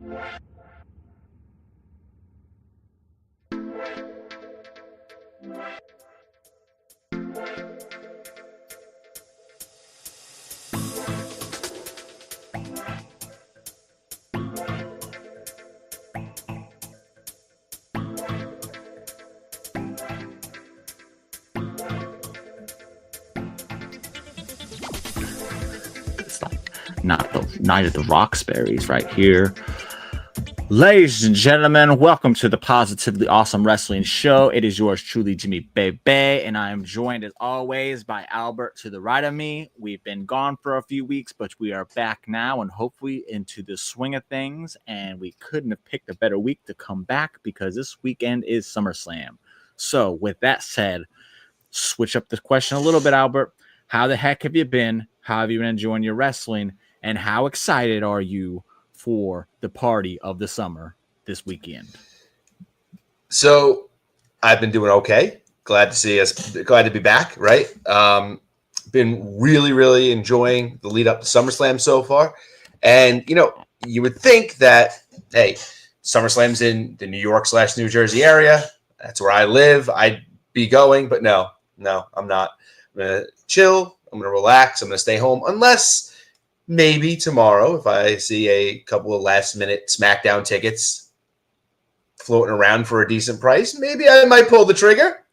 Not the Night of the Roxbury's right here. Ladies and gentlemen, welcome to the Positively Awesome Wrestling Show. It is yours truly, Jimmy Bebe, and I am joined as always by Albert to the right of me. We've been gone for a few weeks, but we are back now and hopefully into the swing of things, and we couldn't have picked a better week to come back because this weekend is SummerSlam. So with that said, switch up the question a little bit, Albert. How the heck have you been? How have you been enjoying your wrestling? And how excited are you for the party of the summer this weekend? So I've been doing okay. Glad to be back, right? Been really enjoying the lead up to SummerSlam so far. And, you would think that, hey, SummerSlam's in the New York/New Jersey area. That's where I live. I'd be going, but no, I'm not. I'm going to chill. I'm going to relax. I'm going to stay home unless maybe tomorrow, if I see a couple of last-minute SmackDown tickets floating around for a decent price, maybe I might pull the trigger.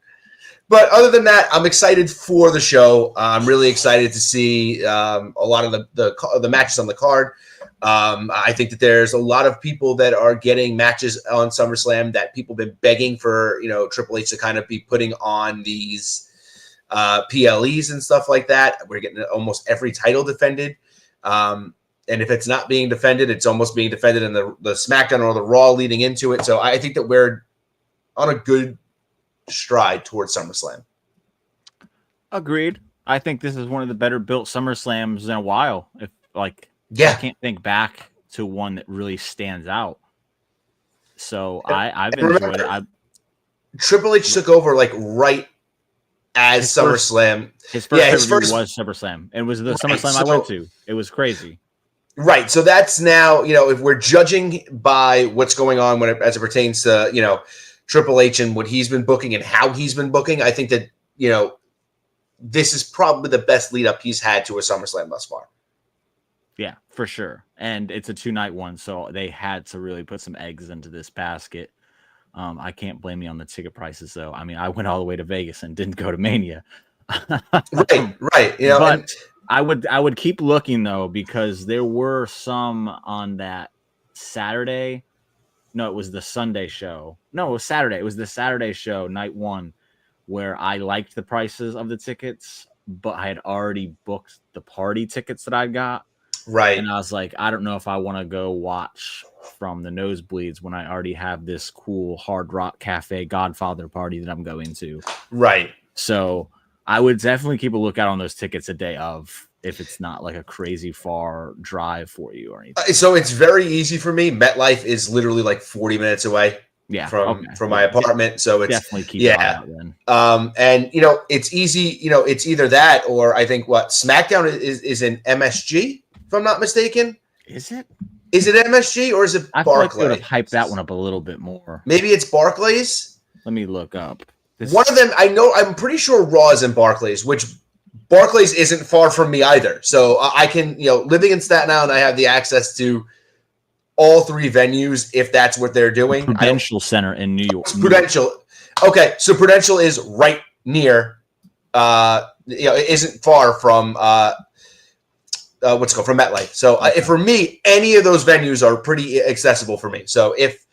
But other than that, I'm excited for the show. I'm really excited to see a lot of the matches on the card. I think that there's a lot of people that are getting matches on SummerSlam that people have been begging for, Triple H to kind of be putting on these PLEs and stuff like that. We're getting almost every title defended. And if it's not being defended, it's almost being defended in the SmackDown or the Raw leading into it. So I think that we're on a good stride towards SummerSlam. Agreed. I think this is one of the better built SummerSlams in a while. I can't think back to one that really stands out. So I've enjoyed it. Triple H took over right as SummerSlam. His first was SummerSlam. It was the SummerSlam I went to. It was crazy. Right. So that's now, if we're judging by what's going on as it pertains to, Triple H and what he's been booking and how he's been booking, I think that, this is probably the best lead up he's had to a SummerSlam thus far. Yeah, for sure. And it's a 2-night one, so they had to really put some eggs into this basket. I can't blame you on the ticket prices, though. I mean, I went all the way to Vegas and didn't go to Mania. Right. But I would keep looking, though, because there were some on that Saturday. No, it was the Sunday show. No, it was Saturday. It was the Saturday show, night one, where I liked the prices of the tickets, but I had already booked the party tickets that I got. Right. And I was like, I don't know if I want to go watch from the nosebleeds when I already have this cool Hard Rock Cafe Godfather party that I'm going to. Right. So I would definitely keep a lookout on those tickets a day of, if it's not like a crazy far drive for you or anything. So it's very easy for me. MetLife is literally 40 minutes away. Yeah, from my apartment. So it's definitely keep an eye out then. And it's easy. It's either that or I think SmackDown is in MSG, if I'm not mistaken. Is it? Is it MSG or is it I Barclays? feel like they would have hyped that one up a little bit more. Maybe it's Barclays. Let me look up. One of them, I'm pretty sure Raw is in Barclays, which Barclays isn't far from me either. So I can, living in Staten Island, I have the access to all three venues if that's what they're doing. Prudential Center in New York. Prudential. Okay, so Prudential is right near, it isn't far from from MetLife. So for me, any of those venues are pretty accessible for me. So if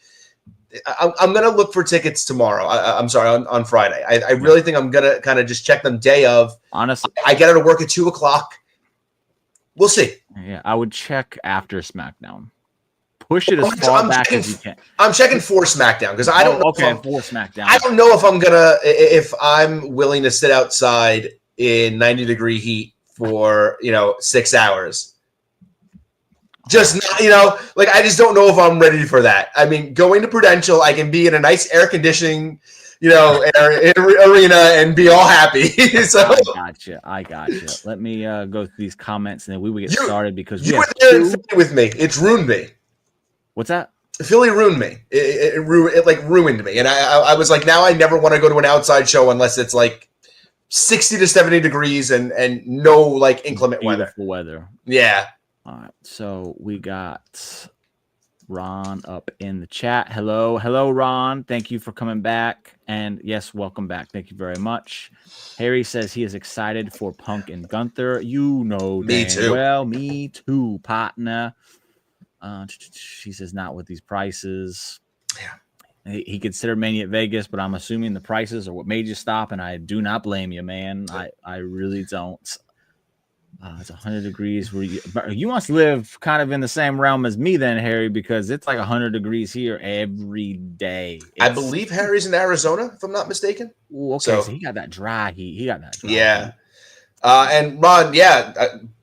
I'm going to look for tickets tomorrow, on Friday. I really think I'm going to kind of just check them day of. Honestly, I get out of work at 2:00. We'll see. Yeah, I would check after SmackDown. Push it as far back as you can. I'm checking for SmackDown because I don't know. Okay, for SmackDown. I don't know if I'm willing to sit outside in 90-degree heat for 6 hours. Just not, I just don't know if I'm ready for that. I mean, going to Prudential, I can be in a nice air conditioning, arena and be all happy. So I gotcha. Let me go through these comments and then we will get started because you were there with me. It's ruined me. What's that? Philly ruined me. It ruined me. And I was like, now I never want to go to an outside show unless it's like 60 to 70 degrees and no like inclement Beautiful weather. Yeah. All right. So we got Ron up in the chat. Hello, Ron. Thank you for coming back. And yes, welcome back. Thank you very much. Harry says he is excited for Punk and Gunther. You know, me too. Well, me too, partner. She says not with these prices. Yeah. He considered Mania at Vegas, but I'm assuming the prices are what made you stop, and I do not blame you, man. I really don't. It's 100 degrees. You must live kind of in the same realm as me then, Harry, because it's like 100 degrees here every day. I believe Harry's in Arizona, if I'm not mistaken. Ooh, okay, so he got that dry heat. He got that dry yeah. heat. And Ron,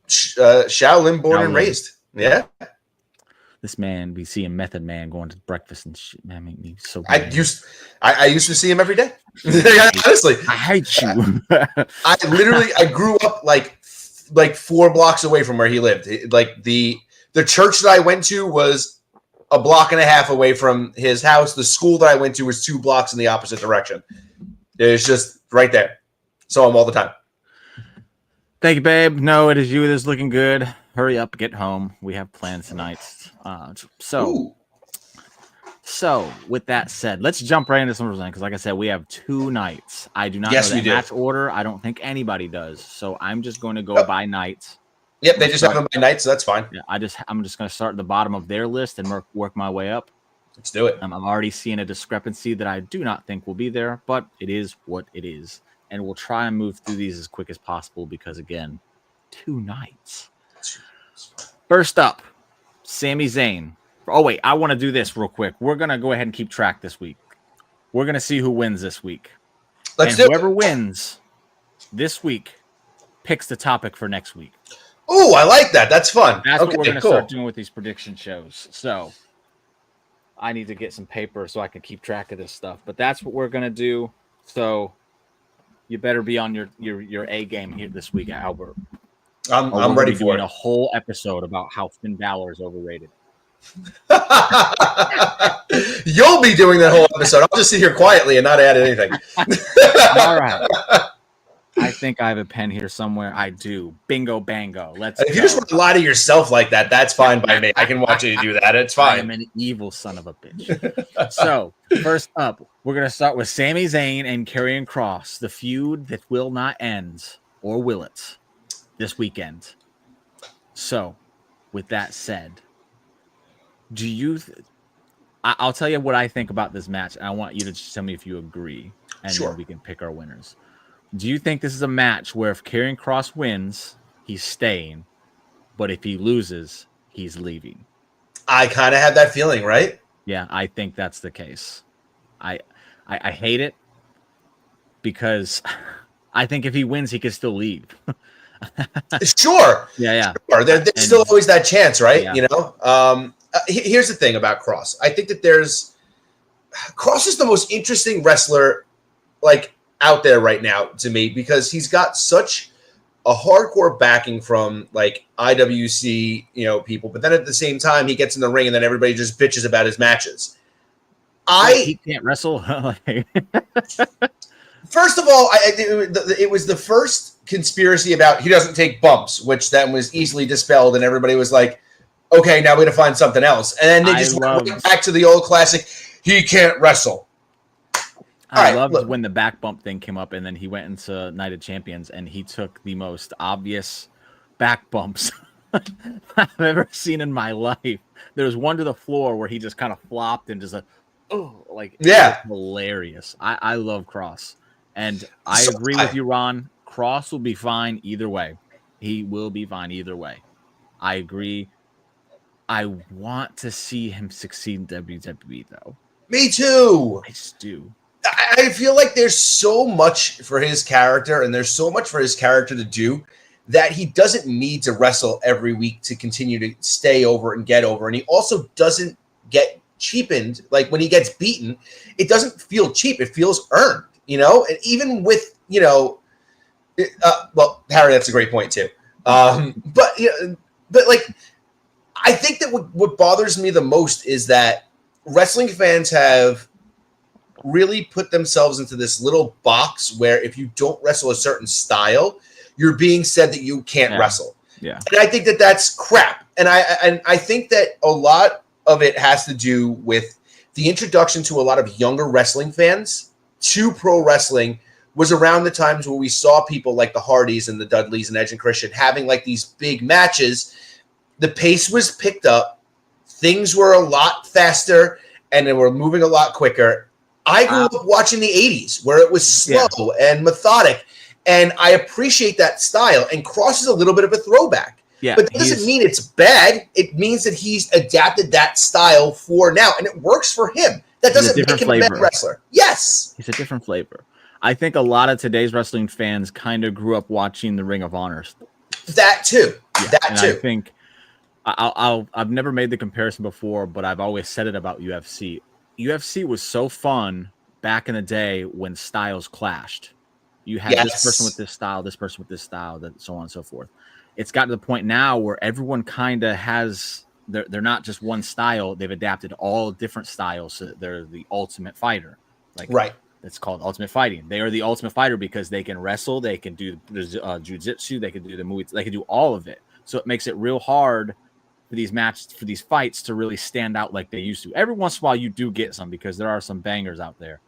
Shaolin born and raised. Yeah. This man be seeing Method Man going to breakfast and shit. Man, make me so. I used to see him every day. Honestly, I hate you. I grew up like 4 blocks away from where he lived. Like the church that I went to was a block and a half away from his house. The school that I went to was 2 blocks in the opposite direction. It's just right there. Saw him all the time. Thank you, babe. No, it is you. It is looking good. Hurry up, get home. We have plans tonight. So with that said, let's jump right into SummerSlam because, like I said, we have 2 nights. I do not know the match order. I don't think anybody does. So I'm just going to go by nights. Yep, they just have them by night, so that's fine. Yeah, I'm just going to start at the bottom of their list and work my way up. Let's do it. I'm already seeing a discrepancy that I do not think will be there, but it is what it is. And we'll try and move through these as quick as possible because, again, 2 nights. First up, Sami Zayn. Oh, wait, I want to do this real quick. We're going to go ahead and keep track this week. We're going to see who wins this week. Whoever wins this week picks the topic for next week. Oh, I like that. That's fun. That's what we're going to start doing with these prediction shows. So I need to get some paper so I can keep track of this stuff. But that's what we're going to do. So you better be on your A game here this week, Albert. I'm ready for it. A whole episode about how Finn Balor is overrated. You'll be doing that whole episode. I'll just sit here quietly and not add anything. All right. I think I have a pen here somewhere. I do. Bingo, bango. If you just want to lie to yourself like that, that's fine by me. I can watch you do that. It's fine. I'm an evil son of a bitch. So, first up, we're going to start with Sami Zayn and Karrion Kross, the feud that will not end, or will it, this weekend. So, with that said, I'll tell you what I think about this match, and I want you to just tell me if you agree, and then we can pick our winners. Do you think this is a match where if Karrion Kross wins, he's staying, but if he loses, he's leaving? I kind of have that feeling, right? Yeah, I think that's the case. I hate it because I think if he wins, he could still leave. Sure. Yeah. Sure. There's still always that chance, right? Yeah. You know? Here's the thing about Kross. I think that Kross is the most interesting wrestler, like, out there right now to me because he's got such a hardcore backing from like IWC, people, but then at the same time he gets in the ring and then everybody just bitches about his matches. He can't wrestle. First of all, it was the first conspiracy about he doesn't take bumps, which then was easily dispelled, and everybody was like, "Okay, now we got to find something else." And then they just went back to the old classic: he can't wrestle. I loved when the back bump thing came up, and then he went into Night of Champions, and he took the most obvious back bumps I've ever seen in my life. There was one to the floor where he just kind of flopped and just hilarious. I love Kross, and I agree with you, Ron. Kross will be fine either way. He will be fine either way. I agree. I want to see him succeed in WWE, though. Me too. I just do. I feel like there's so much for his character and there's so much for his character to do that he doesn't need to wrestle every week to continue to stay over and get over. And he also doesn't get cheapened. Like when he gets beaten, it doesn't feel cheap. It feels earned, and even with, Harry, that's a great point too. But like, I think that what bothers me the most is that wrestling fans have really put themselves into this little box where if you don't wrestle a certain style, you're being said that you can't wrestle. Yeah. And I think that that's crap. And I think that a lot of it has to do with the introduction to a lot of younger wrestling fans to pro wrestling was around the times where we saw people like the Hardys and the Dudleys and Edge and Christian having like these big matches. The pace was picked up. Things were a lot faster and they were moving a lot quicker. I grew up watching the 80s where it was slow and methodic, and I appreciate that style. And Cross is a little bit of a throwback. Yeah, but that doesn't mean it's bad. It means that he's adapted that style for now, and it works for him. That doesn't make him a bad wrestler. Yes. He's a different flavor. I think a lot of today's wrestling fans kind of grew up watching the Ring of Honor. That too. Yeah, that too. I think I've never made the comparison before, but I've always said it about UFC. UFC was so fun back in the day when styles clashed. You had this person with this style, this person with this style, that so on and so forth. It's gotten to the point now where everyone kind of has they're not just one style. They've adapted all different styles. So they're the ultimate fighter. Like it's called ultimate fighting. They are the ultimate fighter because they can wrestle, they can do jiu-jitsu, they can do the movies, they can do all of it. So it makes it real hard for these matches, for these fights to really stand out like they used to. Every once in a while you do get some because there are some bangers out there.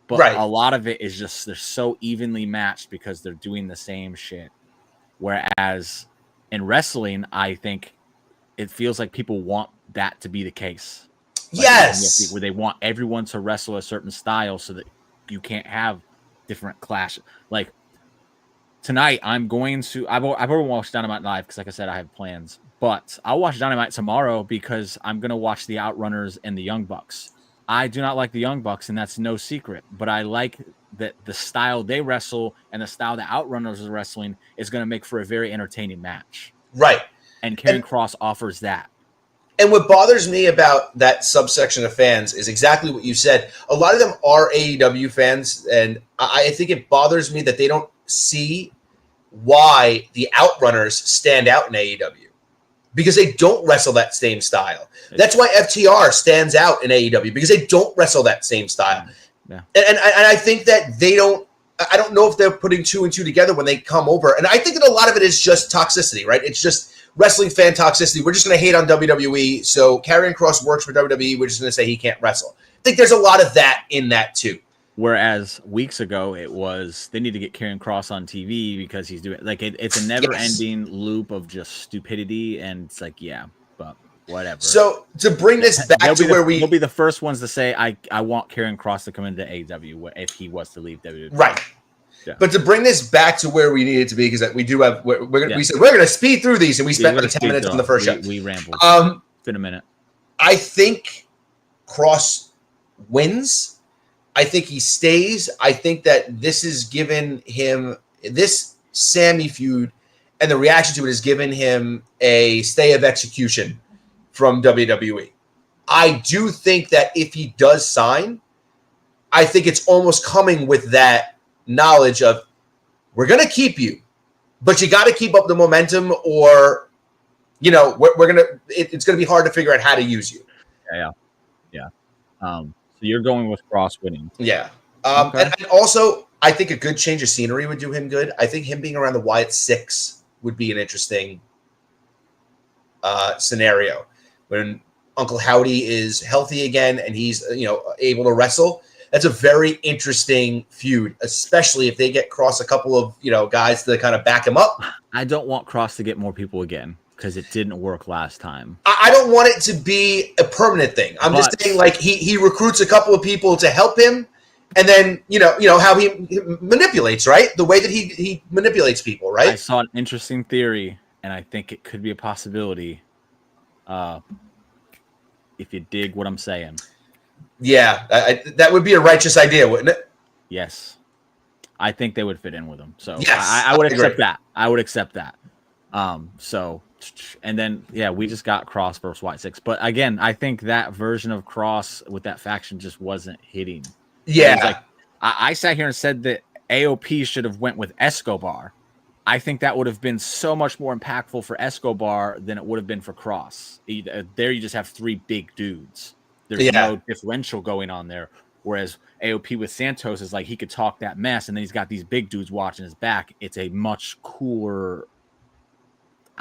But a lot of it is just they're so evenly matched because they're doing the same shit. Whereas in wrestling, I think it feels like people want that to be the case. Yes. Where they want everyone to wrestle a certain style so that you can't have different clashes. Like tonight, I've already watched Dynamite live because, like I said, I have plans. But I'll watch Dynamite tomorrow because I'm going to watch the Outrunners and the Young Bucks. I do not like the Young Bucks, and that's no secret. But I like that the style they wrestle and the style the Outrunners are wrestling is going to make for a very entertaining match. Right. And Karrion Kross offers that. And what bothers me about that subsection of fans is exactly what you said. A lot of them are AEW fans, and I think it bothers me that they don't see why the Outrunners stand out in AEW. Because they don't wrestle that same style. That's why FTR stands out in AEW, because they don't wrestle that same style. Yeah. And I think that they don't, I don't know if they're putting two and two together when they come over. And I think that a lot of it is just toxicity, right? It's just wrestling fan toxicity. We're just going to hate on WWE. So Karrion Kross works for WWE. We're just going to say he can't wrestle. I think there's a lot of that in that too. Whereas weeks ago, it was they need to get Karrion Kross on TV because he's doing like it's a never-ending loop of just stupidity, and it's like but whatever. So to bring this back to where we'll be the first ones to say I want Karrion Kross to come into AEW if he was to leave WWE. Right. Yeah. But to bring this back to where we needed to be, because we do have we said we're going to speed through these, and we spent about 10 minutes on the first show. We rambled. It's been a minute. I think Kross wins. I think he stays. I think that this has given him this Sammy feud, and the reaction to it has given him a stay of execution from WWE. I do think that if he does sign, I think it's almost coming with that knowledge of we're going to keep you, but you got to keep up the momentum, or it's going to be hard to figure out how to use you. Yeah. So you're going with Kross winning. Yeah. Okay. And also, I think a good change of scenery would do him good. I think him being around the Wyatt Six would be an interesting scenario. When Uncle Howdy is healthy again and he's able to wrestle, that's a very interesting feud, especially if they get Kross a couple of guys to kind of back him up. I don't want Kross to get more people again, because it didn't work last time. I don't want it to be a permanent thing. I'm just saying, like, he recruits a couple of people to help him, and then how he manipulates, right? The way that he manipulates people, right? I saw an interesting theory, and I think it could be a possibility. If you dig what I'm saying. Yeah, that would be a righteous idea, wouldn't it? Yes, I think they would fit in with him. So yes, I would accept that. I would accept that. And then we just got Kross versus White Six, but again, I think that version of Kross with that faction just wasn't hitting. Yeah, like I sat here and said that AOP should have went with Escobar, I think that would have been so much more impactful for Escobar than it would have been for Cross. There you just have 3 big dudes. There's no differential going on there. Whereas AOP with Santos is like he could talk that mess, and then he's got these big dudes watching his back. It's a much cooler.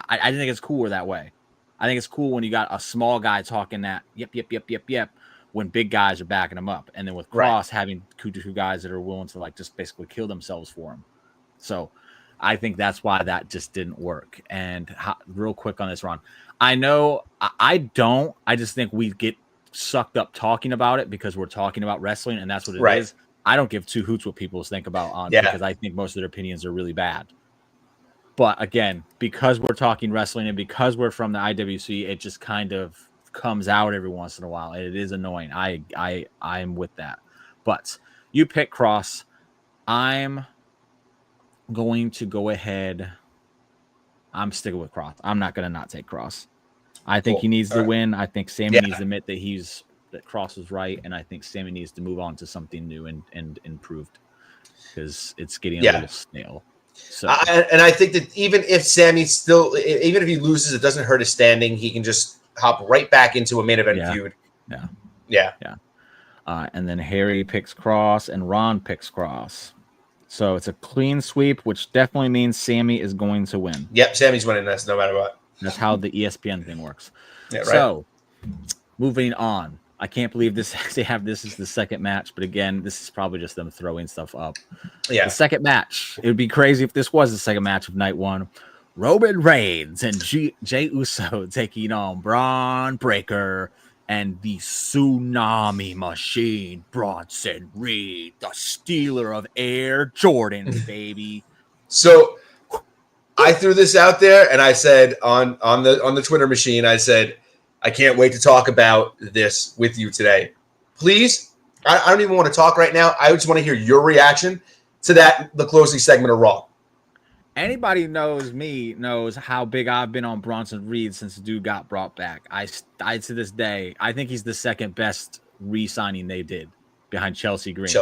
I think it's cooler that way. I think it's cool when you got a small guy talking that yep, when big guys are backing him up, and then with Cross having 2 guys that are willing to like just basically kill themselves for him. So I think that's why that just didn't work. And real quick on this, Ron, I know I just think we get sucked up talking about it because we're talking about wrestling, and that's what it is. I don't give 2 hoots what people think about on because I think most of their opinions are really bad. But again, because we're talking wrestling and because we're from the IWC, it just kind of comes out every once in a while. And it is annoying. I'm with that. But you pick Cross. I'm going to go ahead. I'm sticking with Cross. I'm not going to not take Cross. I think he needs to win. I think Sammy needs to admit that Cross was right. And I think Sammy needs to move on to something new and improved because it's getting a little stale. So and I think that even if even if he loses, it doesn't hurt his standing. He can just hop right back into a main event feud. Yeah. And then Harry picks Cross and Ron picks Cross. So it's a clean sweep, which definitely means Sammy is going to win. Yep, Sammy's winning this no matter what. That's how the ESPN thing works. Yeah, right. So moving on. I can't believe this is the second match, but again, this is probably just them throwing stuff up. Yeah. The second match. It would be crazy if this was the second match of night 1. Roman Reigns and Jey Uso taking on Braun Breaker and the Tsunami Machine, Bronson Reed, the stealer of Air Jordans, baby. So I threw this out there and I said on the Twitter machine, I said, I can't wait to talk about this with you today. Please, I don't even want to talk right now. I just want to hear your reaction to the closing segment of Raw. Anybody who knows me knows how big I've been on Bronson Reed since the dude got brought back. I to this day, I think he's the second best re-signing they did behind Chelsea Green.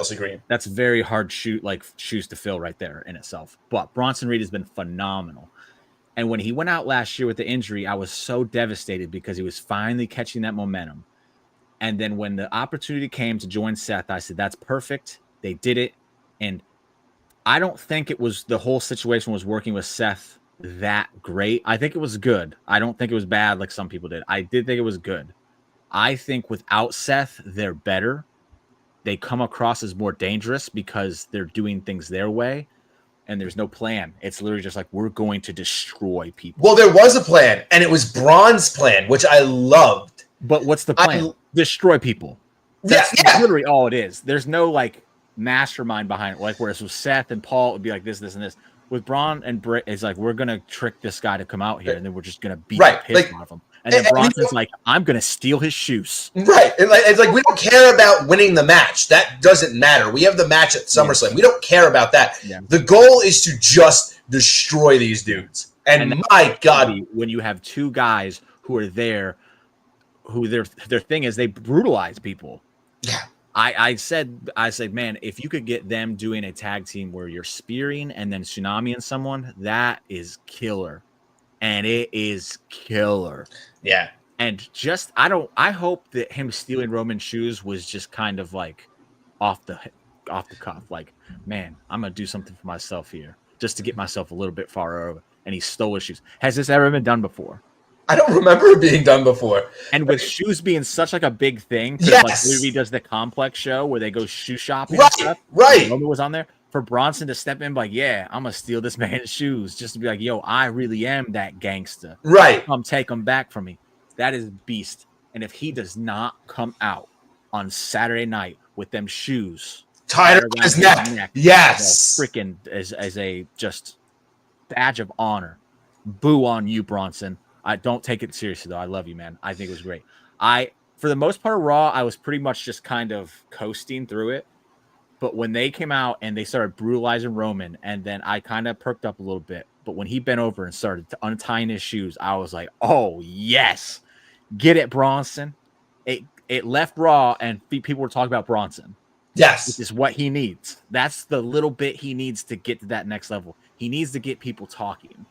That's very hard shoes to fill right there in itself. But Bronson Reed has been phenomenal. And when he went out last year with the injury, I was so devastated because he was finally catching that momentum. And then when the opportunity came to join Seth, I said, that's perfect. They did it. And I don't think the whole situation was working with Seth that great. I think it was good. I don't think it was bad like some people did. I did think it was good. I think without Seth, they're better. They come across as more dangerous because they're doing things their way. And there's no plan. It's literally just like, we're going to destroy people. Well, there was a plan, and it was Braun's plan, which I loved. But what's the plan? Destroy people. That's literally all it is. There's no like mastermind behind it. Like whereas with Seth and Paul, it would be like this, and this. With Braun and Britt, it's like, we're going to trick this guy to come out here, and then we're just going to beat the piss out of him. And then Bronson's like, I'm going to steal his shoes. Right. It's like, we don't care about winning the match. That doesn't matter. We have the match at SummerSlam. Yeah. We don't care about that. Yeah. The goal is to just destroy these dudes. And my God. When you have 2 guys who are there, who their thing is they brutalize people. Yeah. I said, man, if you could get them doing a tag team where you're spearing and then tsunami and someone, that is killer. And it is killer. Yeah. And I hope that him stealing Roman's shoes was just kind of like off the cuff. Like, man, I'm going to do something for myself here just to get myself a little bit far over. And he stole his shoes. Has this ever been done before? I don't remember it being done before. And with shoes being such like a big thing, like Louis does the Complex show where they go shoe shopping and stuff. Right. Roman was on there. For Bronson to step in like, yeah, I'm going to steal this man's shoes just to be like, yo, I really am that gangster. Right. Come take them back from me. That is beast. And if he does not come out on Saturday night with them shoes tied around his neck, yes, freaking as a just badge of honor, boo on you, Bronson. I don't take it seriously though. I love you, man. I think it was great. For the most part of Raw, I was pretty much just kind of coasting through it. But when they came out and they started brutalizing Roman, and then I kind of perked up a little bit. But when he bent over and started untying his shoes, I was like, oh, yes. Get it, Bronson. It left Raw, and people were talking about Bronson. Yes. Which is what he needs. That's the little bit he needs to get to that next level. He needs to get people talking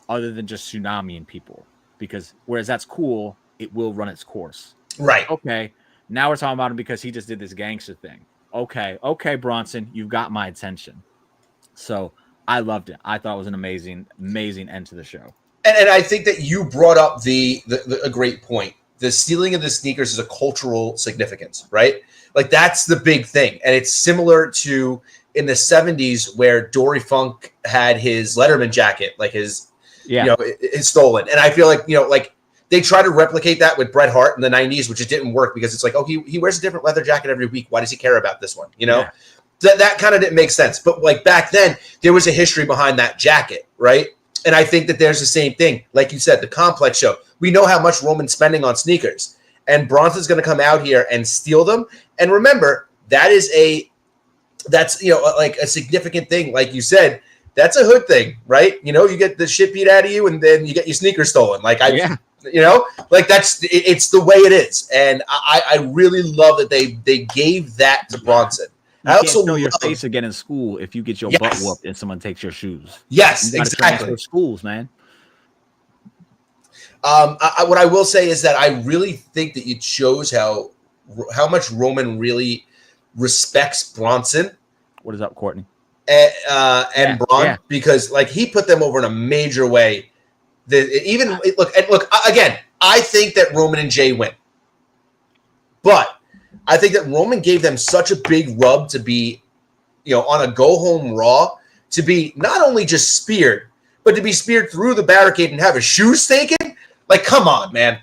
other than just tsunamiing people. Because whereas that's cool, it will run its course. Right. Okay. Now we're talking about him because he just did this gangster thing. Okay, Bronson, you've got my attention. So I loved it. I thought it was an amazing end to the show. And I think that you brought up a great point. The stealing of the sneakers is a cultural significance, right? Like that's the big thing. And it's similar to in the 70s where Dory Funk had his Letterman jacket, like his stolen. And I feel like, like they try to replicate that with Bret Hart in the 90s, which it didn't work because it's like, oh, he wears a different leather jacket every week. Why does he care about this one? Yeah. That kind of didn't make sense. But like back then, there was a history behind that jacket, right? And I think that there's the same thing. Like you said, the Complex show. We know how much Roman's spending on sneakers. And Bronson's going to come out here and steal them. And remember, that's like a significant thing. Like you said, that's a hood thing, right? You get the shit beat out of you and then you get your sneakers stolen. Like like it's the way it is. And I really love that they gave that to Bronson. You can't show your face again in school if you get your butt whooped and someone takes your shoes. Yes, exactly. Schools, man. What I will say is that I really think that it shows how much Roman really respects Bronson. What is up, Courtney? And Braun, because like he put them over in a major way. Look again. I think that Roman and Jay win, but I think that Roman gave them such a big rub to be, on a go home Raw, to be not only just speared, but to be speared through the barricade and have his shoes taken. Like, come on, man.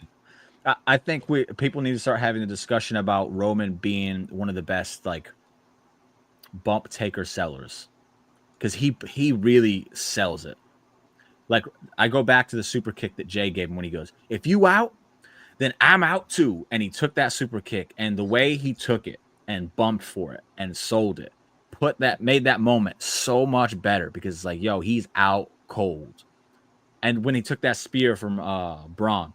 I think people need to start having a discussion about Roman being one of the best like bump taker sellers, because he really sells it. Like I go back to the super kick that Jay gave him when he goes, "If you out, then I'm out too." And he took that super kick, and the way he took it and bumped for it and sold it, made that moment so much better because it's like, yo, he's out cold. And when he took that spear from Braun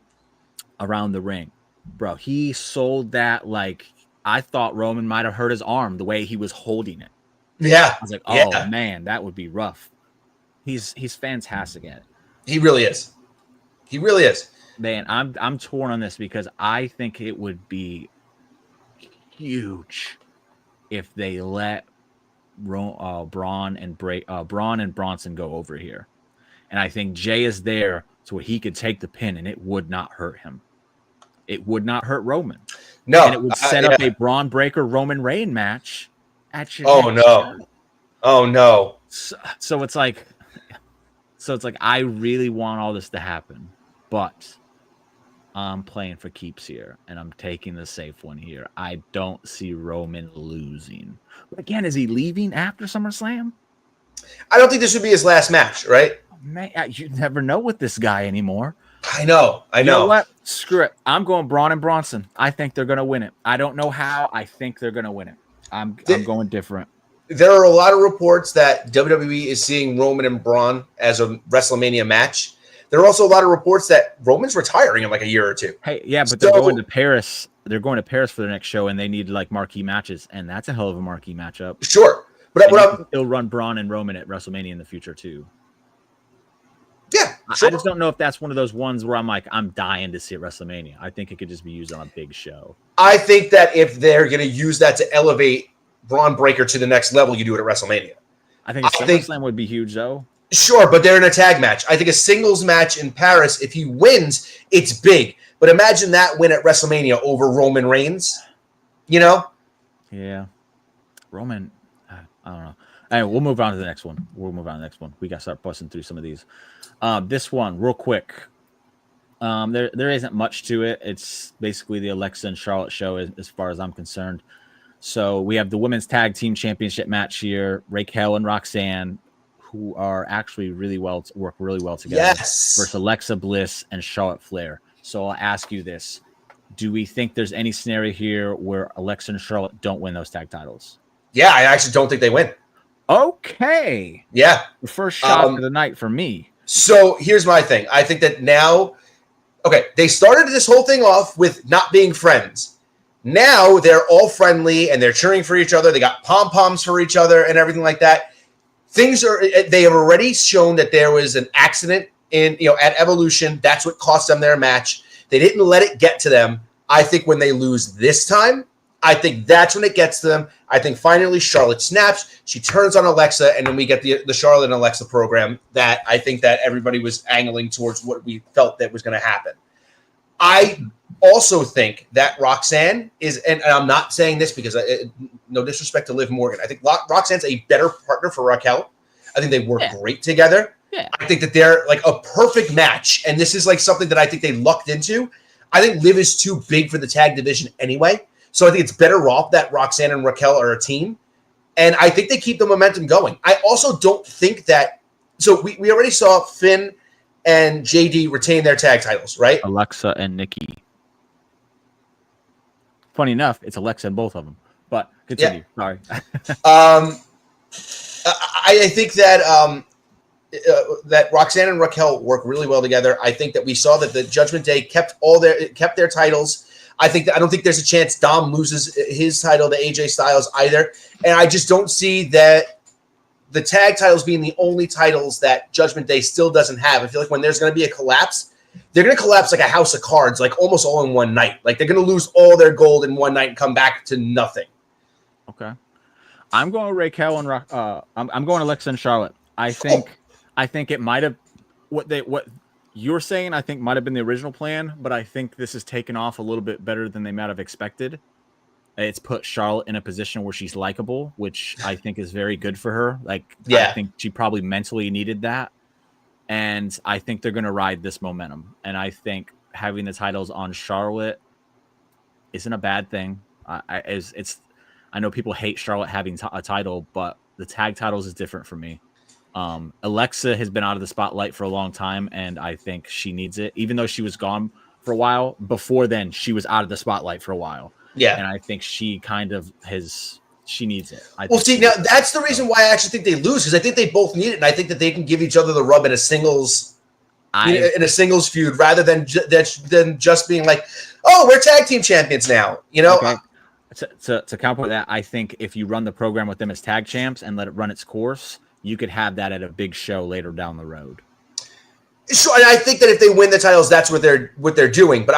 around the ring, bro, he sold that like I thought Roman might have hurt his arm the way he was holding it. Yeah. I was like, oh man, that would be rough. He's fantastic at it. He really is. He really is. Man, I'm torn on this because I think it would be huge if they let Braun and Bronson go over here, and I think Jay is there so where he could take the pin and it would not hurt him. It would not hurt Roman. No, and it would set up a Braun Breaker Roman Reign match at your. Oh no! So it's like I really want all this to happen, but I'm playing for keeps here, and I'm taking the safe one here. I don't see Roman losing. But again, is he leaving after SummerSlam? I don't think this would be his last match, right? Man, you never know with this guy anymore. I know. You know what? Screw it. I'm going Braun and Bronson. I think they're going to win it. I don't know how. I think they're going to win it. I'm going different. There are a lot of reports that WWE is seeing Roman and Braun as a WrestleMania match. There are also a lot of reports that Roman's retiring in like a year or two. Hey, yeah, but they're going to Paris. They're going to Paris for their next show, and they need like marquee matches, and that's a hell of a marquee matchup. Sure, but they'll run Braun and Roman at WrestleMania in the future too. Yeah, sure. I just don't know if that's one of those ones where I'm like, I'm dying to see at WrestleMania. I think it could just be used on a big show. I think that if they're going to use that to elevate Braun Breaker to the next level, you do it at WrestleMania. I think SummerSlam would be huge, though. Sure, but they're in a tag match. I think a singles match in Paris, if he wins, it's big. But imagine that win at WrestleMania over Roman Reigns. Yeah. Roman, I don't know. Anyway, we'll move on to the next one. We got to start busting through some of these. This one, real quick. There isn't much to it. It's basically the Alexa and Charlotte show as far as I'm concerned. So we have the women's tag team championship match here. Raquel and Roxanne, who are actually work really well together. Yes. Versus Alexa Bliss and Charlotte Flair. So I'll ask you this. Do we think there's any scenario here where Alexa and Charlotte don't win those tag titles? Yeah, I actually don't think they win. Okay. Yeah. The first shot of the night for me. So here's my thing. I think that now, they started this whole thing off with not being friends. Now they're all friendly and they're cheering for each other. They got pom-poms for each other and everything like that. They have already shown that there was an accident at Evolution. That's what cost them their match. They didn't let it get to them. I think when they lose this time, I think that's when it gets to them. I think finally Charlotte snaps. She turns on Alexa, and then we get the Charlotte and Alexa program that I think that everybody was angling towards what we felt that was going to happen. I also think that Roxanne is, and I'm not saying this because no disrespect to Liv Morgan. I think Roxanne's a better partner for Raquel. I think they work great together. Yeah. I think that they're like a perfect match, and this is like something that I think they lucked into. I think Liv is too big for the tag division anyway. So I think it's better off that Roxanne and Raquel are a team. And I think they keep the momentum going. I also don't think that – so we already saw Finn and JD retain their tag titles, right? Alexa and Nikki. Funny enough, it's Alexa and both of them. But continue. Yeah. Sorry. I think that that Roxanne and Raquel work really well together. I think that we saw that the Judgment Day kept their titles. I don't think there's a chance Dom loses his title to AJ Styles either. And I just don't see that the tag titles being the only titles that Judgment Day still doesn't have. I feel like when there's going to be a collapse, they're going to collapse like a house of cards, like almost all in one night. Like they're going to lose all their gold in one night and come back to nothing. Okay. I'm going Raquel and I'm going Alexa and Charlotte. I think it might have what you're saying. I think might have been the original plan, but I think this has taken off a little bit better than they might have expected. It's put Charlotte in a position where she's likable, which I think is very good for her. I think she probably mentally needed that, and I think they're going to ride this momentum. And I think having the titles on Charlotte isn't a bad thing. I know people hate Charlotte having a title, but the tag titles is different for me. Alexa has been out of the spotlight for a long time, and I think she needs it. Even though she was gone for a while, before then she was out of the spotlight for a while. Yeah, and I think she kind of she needs it. Now that's the reason why I actually think they lose, because I think they both need it, and I think that they can give each other the rub in a singles feud rather than just being like, oh, we're tag team champions now. Okay. To counter that, I think if you run the program with them as tag champs and let it run its course, you could have that at a big show later down the road. Sure, and I think that if they win the titles, that's what they're doing. But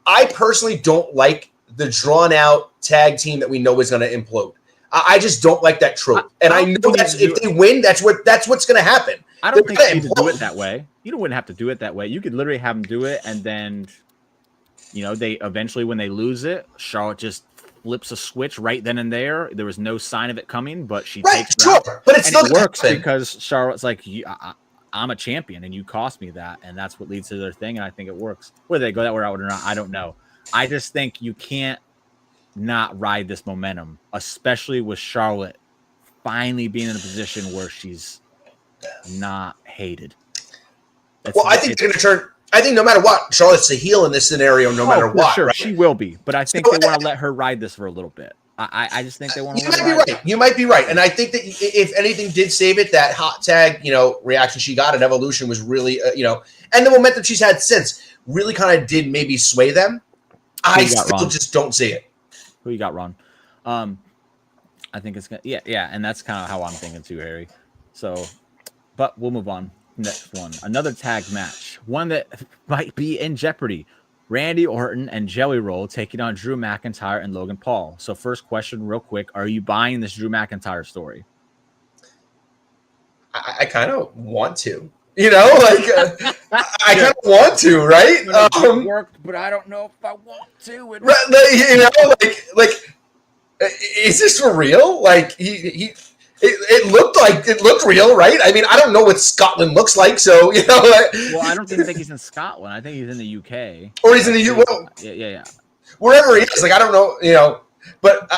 I personally don't like the drawn out tag team that we know is going to implode. I just don't like that trope, and I know that's if they win, that's what's going to happen. I don't think you need to do it that way. You wouldn't have to do it that way. You could literally have them do it, and then they eventually, when they lose it, Charlotte just flips a switch right then and there. There was no sign of it coming, but she takes it out. But it still works because Charlotte's like, I'm a champion, and you cost me that, and that's what leads to their thing, and I think it works. Whether they go that route or not, I don't know. I just think you can't not ride this momentum, especially with Charlotte finally being in a position where she's not hated. I think they're going to turn. I think no matter what, Charlotte's a heel in this scenario, no matter what. Sure, right? She will be, but I think they want to let her ride this for a little bit. I just think they want to. You might be right, and I think that if anything did save it, that hot tag, reaction she got at Evolution was really, and the momentum she's had since really kind of did maybe sway them. I still just don't see it. Who you got, Ron? I think it's gonna, yeah, and that's kind of how I'm thinking too, Harry. So, but we'll move on. Next one, another tag match, one that might be in jeopardy. Randy Orton and Jelly Roll taking on Drew McIntyre and Logan Paul. So first question, real quick, are you buying this Drew McIntyre story? I kind of want to, I kind of want to, right? It worked, but I don't know if I want to. Is this for real? Like it looked real, right? I mean, I don't know what Scotland looks like, so Well, I don't even think he's in Scotland. I think he's in the UK. Or he's in the UK. Well, yeah. Wherever he is, I don't know, But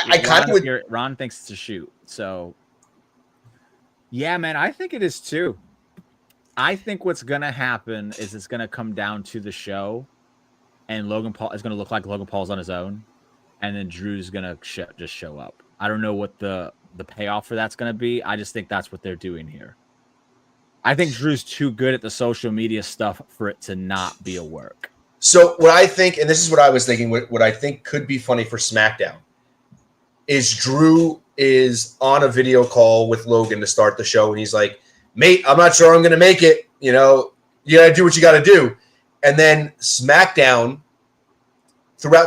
I kind of would. Ron thinks it's a shoot, so yeah, man, I think it is too. I think what's gonna happen is it's gonna come down to the show, and Logan Paul is gonna look like Logan Paul's on his own, and then Drew's gonna just show up. I don't know what the payoff for that's going to be. I just think that's what they're doing here. I think Drew's too good at the social media stuff for it to not be a work. So what I think, and this is what I was thinking, what I think could be funny for SmackDown is Drew is on a video call with Logan to start the show, and he's like, "Mate, I'm not sure I'm going to make it. You know, you got to do what you got to do." And then throughout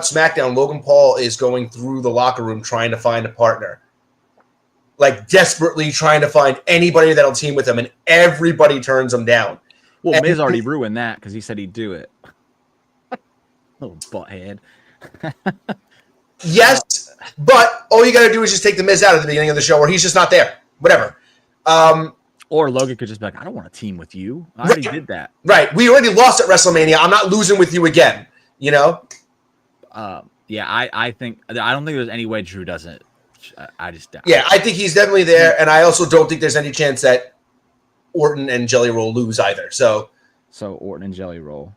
SmackDown, Logan Paul is going through the locker room trying to find a partner, like desperately trying to find anybody that'll team with him, and everybody turns him down. Well, Miz already ruined that because he said he'd do it. Little butthead. Yes, but all you got to do is just take the Miz out at the beginning of the show, where he's just not there. Whatever. Or Logan could just be like, "I don't want to team with you. I already did that." Right. We already lost at WrestleMania. I'm not losing with you again. You know. Yeah, I think I don't think there's any way Drew doesn't. I just don't. Yeah, I think he's definitely there, and I also don't think there's any chance that Orton and Jelly Roll lose either. So Orton and Jelly Roll.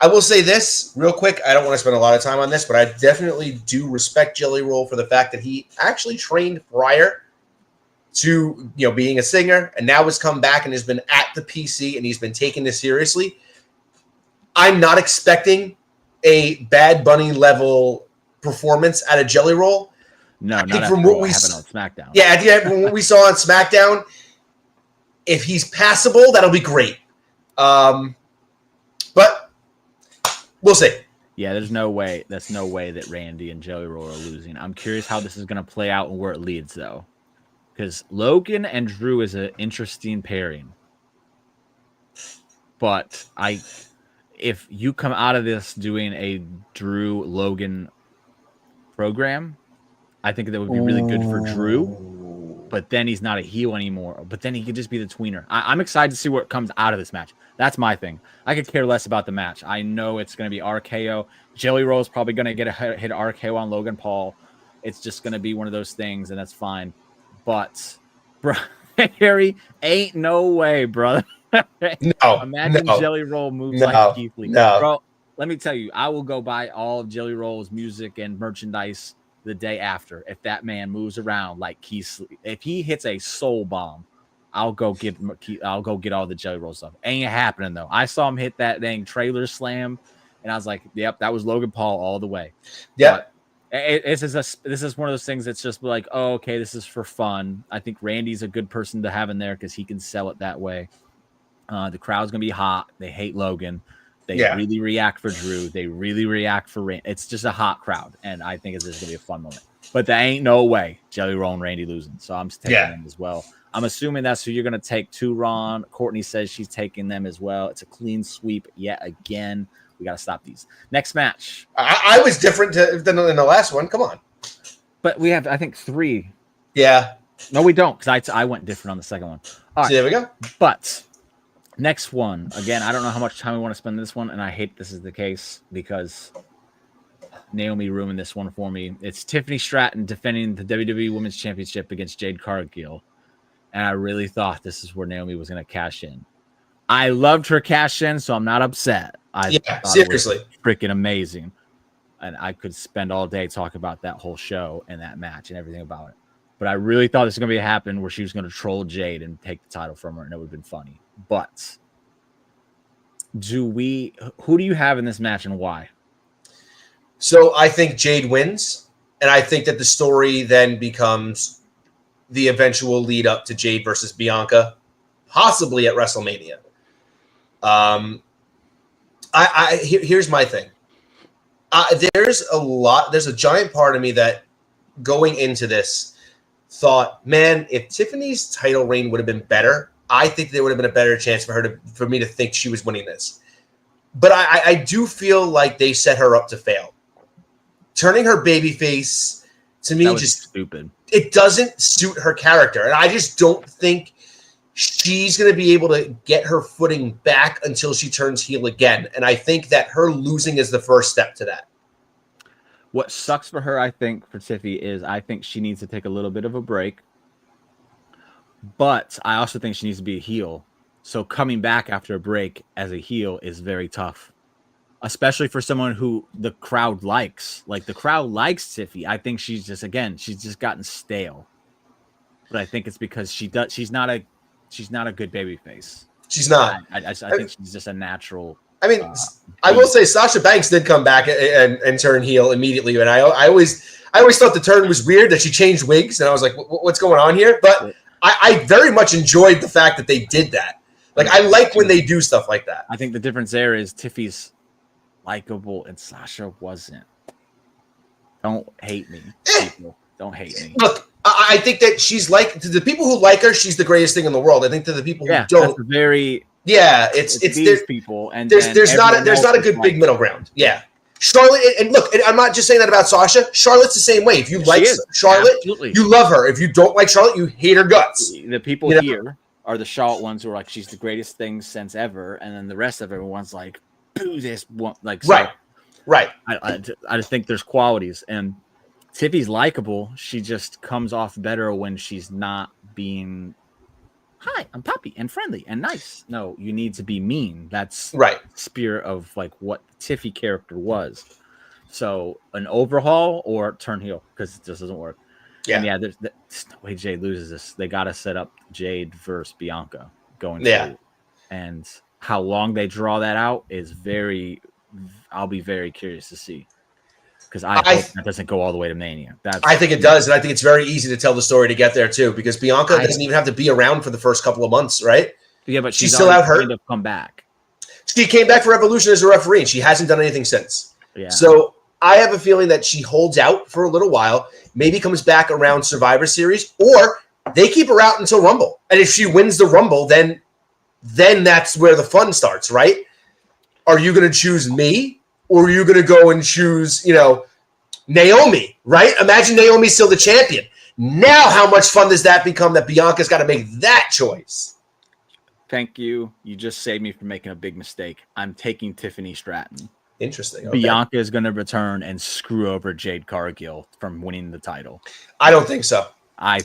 I will say this real quick. I don't want to spend a lot of time on this, but I definitely do respect Jelly Roll for the fact that he actually trained prior to being a singer, and now has come back and has been at the PC, and he's been taking this seriously. I'm not expecting a Bad Bunny level performance out of Jelly Roll. No, not from what happened on SmackDown. Yeah, at the end, from what we saw on SmackDown, if he's passable, that'll be great. But we'll see. Yeah, there's no way that Randy and Jelly Roll are losing. I'm curious how this is going to play out and where it leads, though. Because Logan and Drew is an interesting pairing. But if you come out of this doing a Drew-Logan program, I think that would be really good for Drew. But then he's not a heel anymore. But then he could just be the tweener. I'm excited to see what comes out of this match. That's my thing. I could care less about the match. I know it's going to be RKO. Jelly Roll is probably going to get a hit RKO on Logan Paul. It's just going to be one of those things, and that's fine. But, bro, Harry, ain't no way, brother. No. Imagine Jelly Roll moves like Keith Lee. No. Bro, let me tell you, I will go buy all of Jelly Roll's music and merchandise the day after if that man moves around like Keith Lee. If he hits a soul bomb, I'll go get all the Jelly Roll stuff. Ain't happening though. I saw him hit that dang trailer slam, and I was like, "Yep, that was Logan Paul all the way." Yeah. This is one of those things that's just like, oh, okay, this is for fun. I think Randy's a good person to have in there because he can sell it that way. The crowd's gonna be hot. They hate Logan. They really react for Drew. They really react for Randy. It's just a hot crowd, and I think it's just gonna be a fun moment. But there ain't no way Jelly Roll and Randy losing. So I'm taking them as well. I'm assuming that's who you're gonna take to Ron. Courtney says she's taking them as well. It's a clean sweep yet again. We got to stop these. Next match. I was different than in the last one. Come on. But we have, I think, 3. Yeah. No, we don't, because I went different on the second one. All right. So there we go. But next one. Again, I don't know how much time we want to spend this one, and I hate this is the case because Naomi ruined this one for me. It's Tiffany Stratton defending the WWE Women's Championship against Jade Cargill. And I really thought this is where Naomi was going to cash in. I loved her cash in, so I'm not upset. Seriously. Freaking amazing. And I could spend all day talking about that whole show and that match and everything about it. But I really thought this was going to be happen where she was going to troll Jade and take the title from her, and it would have been funny. But who do you have in this match and why? So I think Jade wins, and I think that the story then becomes the eventual lead up to Jade versus Bianca, possibly at WrestleMania. Here's my thing. There's a giant part of me that going into this thought, man, if Tiffany's title reign would have been better, I think there would have been a better chance for me to think she was winning this. But I do feel like they set her up to fail. Turning her babyface to me just stupid. It doesn't suit her character, and I just don't think she's going to be able to get her footing back until she turns heel again. And I think that her losing is the first step to that. What sucks for her, I think, for Tiffy is I think she needs to take a little bit of a break. But I also think she needs to be a heel. So coming back after a break as a heel is very tough, especially for someone who the crowd likes. Like, the crowd likes Tiffy. I think she's just gotten stale. But I think it's because she's not a good baby face. She's not. I think she's just a natural. I mean, I will say Sasha Banks did come back and turn heel immediately, and I always thought the turn was weird that she changed wigs, and I was like, what's going on here? But I very much enjoyed the fact that they did that. Like, I like when they do stuff like that. I think the difference there is Tiffy's likable and Sasha wasn't. Don't hate me, people. Don't hate me. Look, I think that she's like, to the people who like her, she's the greatest thing in the world. I think to the people who don't, it's these people, and there's not a good big middle ground. Yeah, Charlotte, and look, and I'm not just saying that about Sasha. Charlotte's the same way. If you like Charlotte, absolutely. You love her. If you don't like Charlotte, you hate her guts. The people here are the Charlotte ones who are like, she's the greatest thing since ever, and then the rest of everyone's like, boo this one, like so, right. I think there's qualities, and Tiffy's likable. She just comes off better when she's not being, hi, I'm Poppy and friendly and nice. No, you need to be mean. That's right. Spirit of like what the Tiffy character was. So an overhaul or turn heel, because it just doesn't work. Yeah, and there's no way Jade loses this. They got to set up Jade versus Bianca going forward. And how long they draw that out is I'll be very curious to see. Because I hope that doesn't go all the way to Mania. I think it does, and I think it's very easy to tell the story to get there too. Because Bianca doesn't even have to be around for the first couple of months, right? Yeah, but she's still out hurt. To come back. She came back for Revolution as a referee, and she hasn't done anything since. Yeah. So I have a feeling that she holds out for a little while, maybe comes back around Survivor Series, or they keep her out until Rumble. And if she wins the Rumble, then that's where the fun starts, right? Are you going to choose me? Or are you going to go and choose, Naomi, right? Imagine Naomi's still the champion. Now, how much fun does that become that Bianca's got to make that choice? Thank you. You just saved me from making a big mistake. I'm taking Tiffany Stratton. Interesting. Okay. Bianca is going to return and screw over Jade Cargill from winning the title. I don't think so. I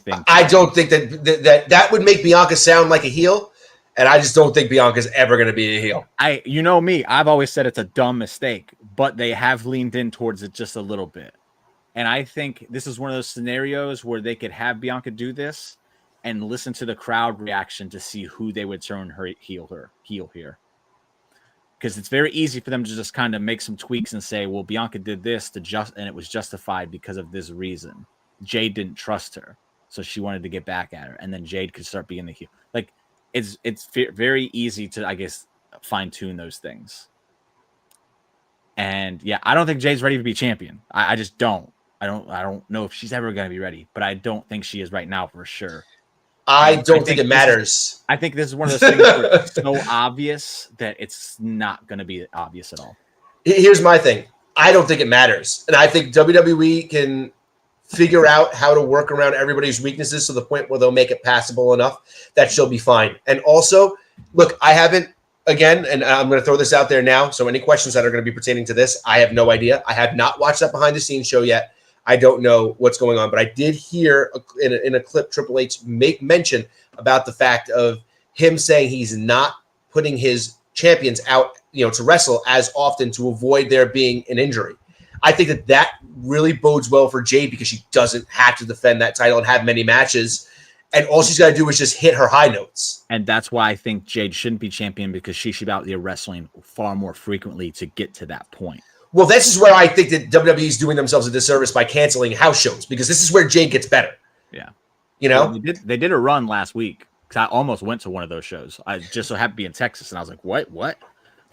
don't think that would make Bianca sound like a heel. And I just don't think Bianca's ever going to be a heel. You know me, I've always said it's a dumb mistake, but they have leaned in towards it just a little bit. And I think this is one of those scenarios where they could have Bianca do this and listen to the crowd reaction to see who they would turn her heel here. Because it's very easy for them to just kind of make some tweaks and say, well, Bianca did this and it was justified because of this reason. Jade didn't trust her, so she wanted to get back at her, and then Jade could start being the heel. Like, it's very easy to, I guess, fine-tune those things. And I don't think Jade's ready to be champion. I just don't. I don't know if she's ever going to be ready, but I don't think she is right now for sure. I don't think it matters. I think this is one of those things where it's so obvious that it's not going to be obvious at all. Here's my thing. I don't think it matters. And I think WWE can figure out how to work around everybody's weaknesses to the point where they'll make it passable enough that she'll be fine. And also, look, I haven't, again, and I'm going to throw this out there now, so any questions that are going to be pertaining to this, I have no idea. I have not watched that behind-the-scenes show yet. I don't know what's going on, but I did hear in a clip Triple H make mention about the fact of him saying he's not putting his champions out, to wrestle as often to avoid there being an injury. I think that really bodes well for Jade because she doesn't have to defend that title and have many matches. And all she's got to do is just hit her high notes. And that's why I think Jade shouldn't be champion, because she should be out there wrestling far more frequently to get to that point. Well, this is where I think that WWE is doing themselves a disservice by canceling house shows, because this is where Jade gets better. Yeah. They did a run last week, because I almost went to one of those shows. I just so happened to be in Texas, and I was like, what?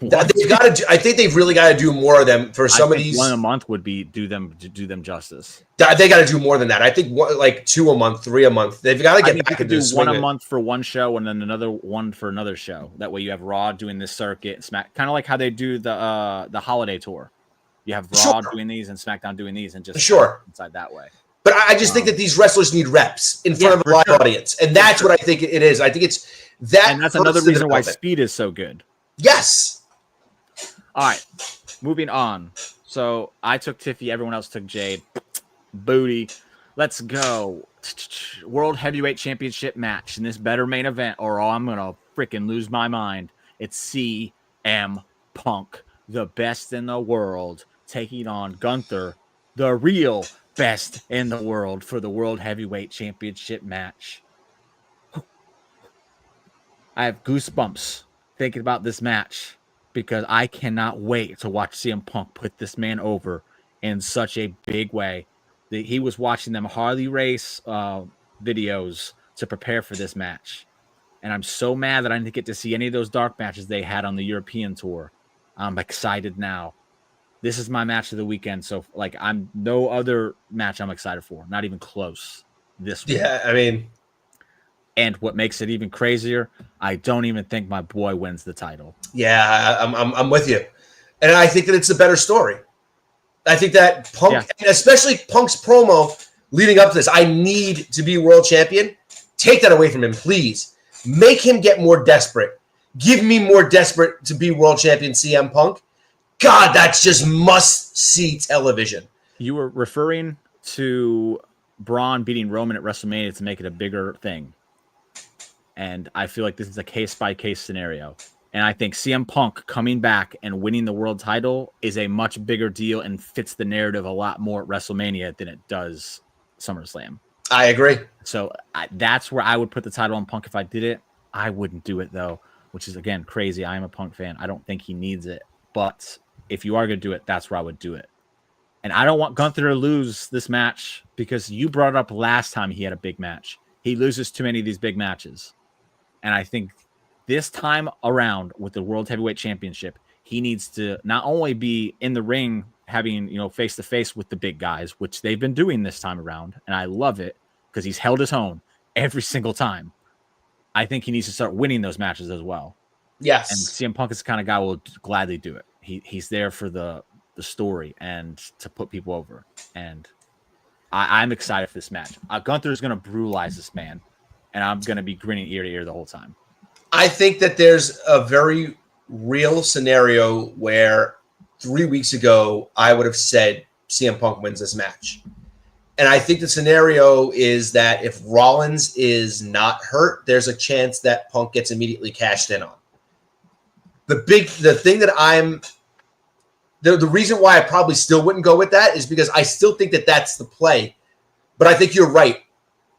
They've got to. I think they've really got to do more of them for some of these. One a month would be do them justice. They got to do more than that. I think like 2 a month, 3 a month. They've got to get back into do one a month for one show and then another one for another show. That way you have Raw doing this circuit and Smack, kind of like how they do the holiday tour. You have Raw doing these and SmackDown doing these, and just inside that way. But I just think that these wrestlers need reps in front of a live audience, and that's what I think it is. I think it's that, and that's another reason why speed is so good. Yes. All right, moving on. So I took Tiffy. Everyone else took Jade. Booty. Let's go. World Heavyweight Championship match in this better main event, or I'm going to freaking lose my mind. It's CM Punk, the best in the world, taking on Gunther, the real best in the world, for the World Heavyweight Championship match. I have goosebumps thinking about this match, because I cannot wait to watch CM Punk put this man over in such a big way. He was watching them Harley race videos to prepare for this match. And I'm so mad that I didn't get to see any of those dark matches they had on the European tour. I'm excited now. This is my match of the weekend. So, like, I'm no other match I'm excited for. Not even close. This one. Yeah, I mean. And what makes it even crazier, I don't even think my boy wins the title. Yeah, I'm with you. And I think that it's a better story. I think that Punk, and especially Punk's promo leading up to this, I need to be world champion. Take that away from him, please. Make him get more desperate. Give me more desperate to be world champion CM Punk. God, that's just must-see television. You were referring to Braun beating Roman at WrestleMania to make it a bigger thing. And I feel like this is a case-by-case scenario. And I think CM Punk coming back and winning the world title is a much bigger deal and fits the narrative a lot more at WrestleMania than it does SummerSlam. I agree. So that's where I would put the title on Punk if I did it. I wouldn't do it, though, which is, again, crazy. I am a Punk fan. I don't think he needs it. But if you are going to do it, that's where I would do it. And I don't want Gunther to lose this match because you brought it up last time he had a big match. He loses too many of these big matches. And I think this time around with the World Heavyweight Championship, he needs to not only be in the ring having, face-to-face with the big guys, which they've been doing this time around, and I love it because he's held his own every single time. I think he needs to start winning those matches as well. Yes. And CM Punk is the kind of guy who will gladly do it. He's there for the story and to put people over. And I'm excited for this match. Gunther is going to brutalize this man, and I'm going to be grinning ear to ear the whole time. I think that there's a very real scenario where 3 weeks ago I would have said CM Punk wins this match. And I think the scenario is that if Rollins is not hurt, there's a chance that Punk gets immediately cashed in on. The thing that the reason why I probably still wouldn't go with that is because I still think that that's the play. But I think you're right.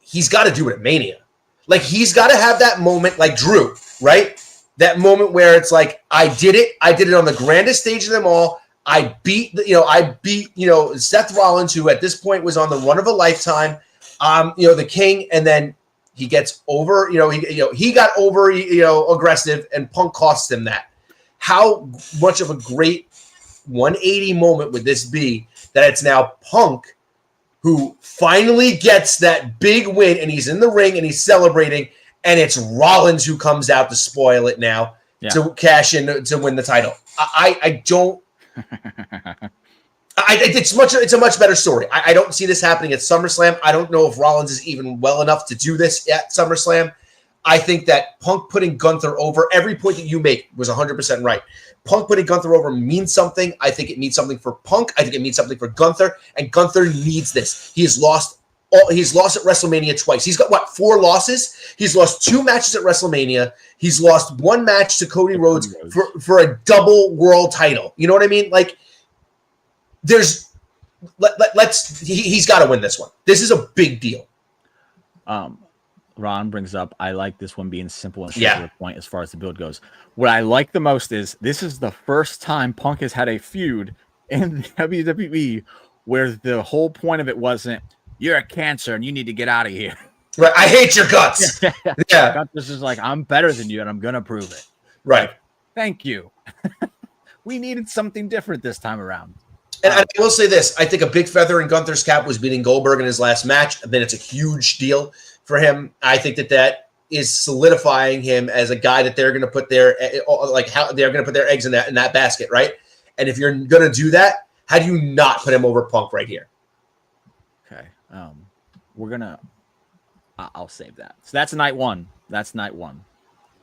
He's got to do it at Mania. Like, he's got to have that moment like Drew, right? That moment where it's like, I did it. I did it on the grandest stage of them all. I beat Seth Rollins, who at this point was on the run of a lifetime, the king, and then he gets over, he got over, aggressive, and Punk costs him that. How much of a great 180 moment would this be that it's now Punk who finally gets that big win, and he's in the ring and he's celebrating, and it's Rollins who comes out to spoil it now to cash in to win the title. I don't. It's a much better story. I don't see this happening at SummerSlam. I don't know if Rollins is even well enough to do this at SummerSlam. I think that Punk putting Gunther over, every point that you make was 100% right. Punk putting Gunther over means something. I think it means something for Punk. I think it means something for Gunther, and Gunther needs this. He's lost at WrestleMania twice. He's got 4 losses? He's lost 2 matches at WrestleMania. He's lost 1 match to Cody Rhodes for a double world title. You know what I mean? Like, he's got to win this one. This is a big deal. Ron brings up, I like this one being simple and straight to the point as far as the build goes. What I like the most is this is the first time Punk has had a feud in WWE where the whole point of it wasn't, you're a cancer and you need to get out of here. Right. I hate your guts. Yeah. Guts is like, I'm better than you and I'm going to prove it. Right. Thank you. We needed something different this time around. And I will say this. I think a big feather in Gunther's cap was beating Goldberg in his last match. Then it's a huge deal for him. I think that is solidifying him as a guy that they're going to put their eggs in that basket, right? And if you're going to do that, how do you not put him over Punk right here? Okay. I'll save that. So that's night 1.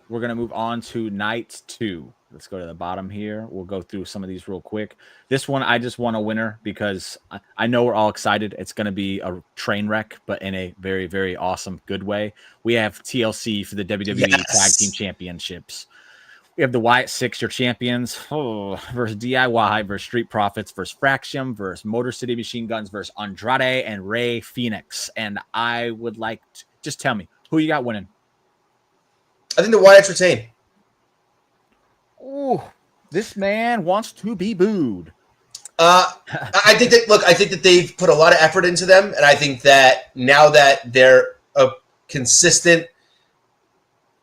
We're going to move on to night 2. Let's go to the bottom here. We'll go through some of these real quick. This one, I just want a winner because I know we're all excited. It's going to be a train wreck, but in a very, very awesome, good way. We have TLC for the WWE Tag Team Championships. We have the Wyatt Six, your champions, versus DIY, versus Street Profits, versus Fraxium, versus Motor City Machine Guns, versus Andrade and Rey Fenix. And I would like to just tell me who you got winning. I think the Wyatts retain. Ooh, This man wants to be booed. I think that they've put a lot of effort into them, and I think that now that they're a consistent,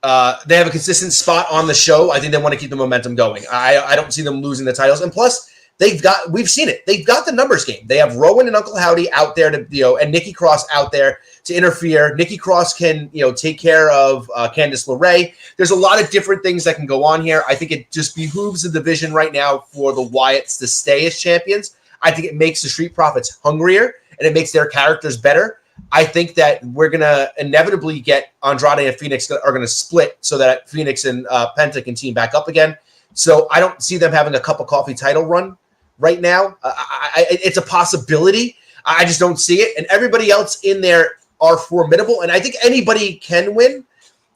they have a consistent spot on the show. I think they want to keep the momentum going. I don't see them losing the titles, and plus we've seen it. They've got the numbers game. They have Rowan and Uncle Howdy out there to and Nikki Cross out there to interfere. Nikki Cross can take care of Candice LeRae. There's a lot of different things that can go on here. I think it just behooves the division right now for the Wyatts to stay as champions. I think it makes the Street Profits hungrier and it makes their characters better. I think that we're going to inevitably get Andrade and Phoenix are going to split so that Phoenix and Penta can team back up again. So I don't see them having a cup of coffee title run right now. It's a possibility. I just don't see it. And everybody else in there are formidable. And I think anybody can win.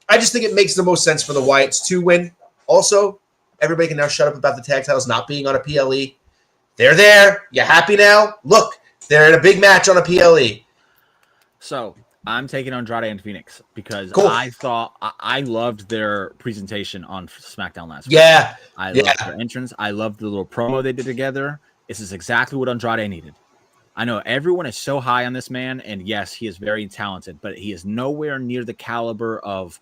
I just think it makes the most sense for the Wyatts to win. Also, everybody can now shut up about the tag titles not being on a PLE. They're there. You happy now? Look, they're in a big match on a PLE. So I'm taking Andrade and Phoenix because Cool. I thought I loved their presentation on SmackDown last week. Yeah. I loved their entrance. I loved the little promo they did together. This is exactly what Andrade needed. I know everyone is so high on this man, and yes, he is very talented, but he is nowhere near the caliber of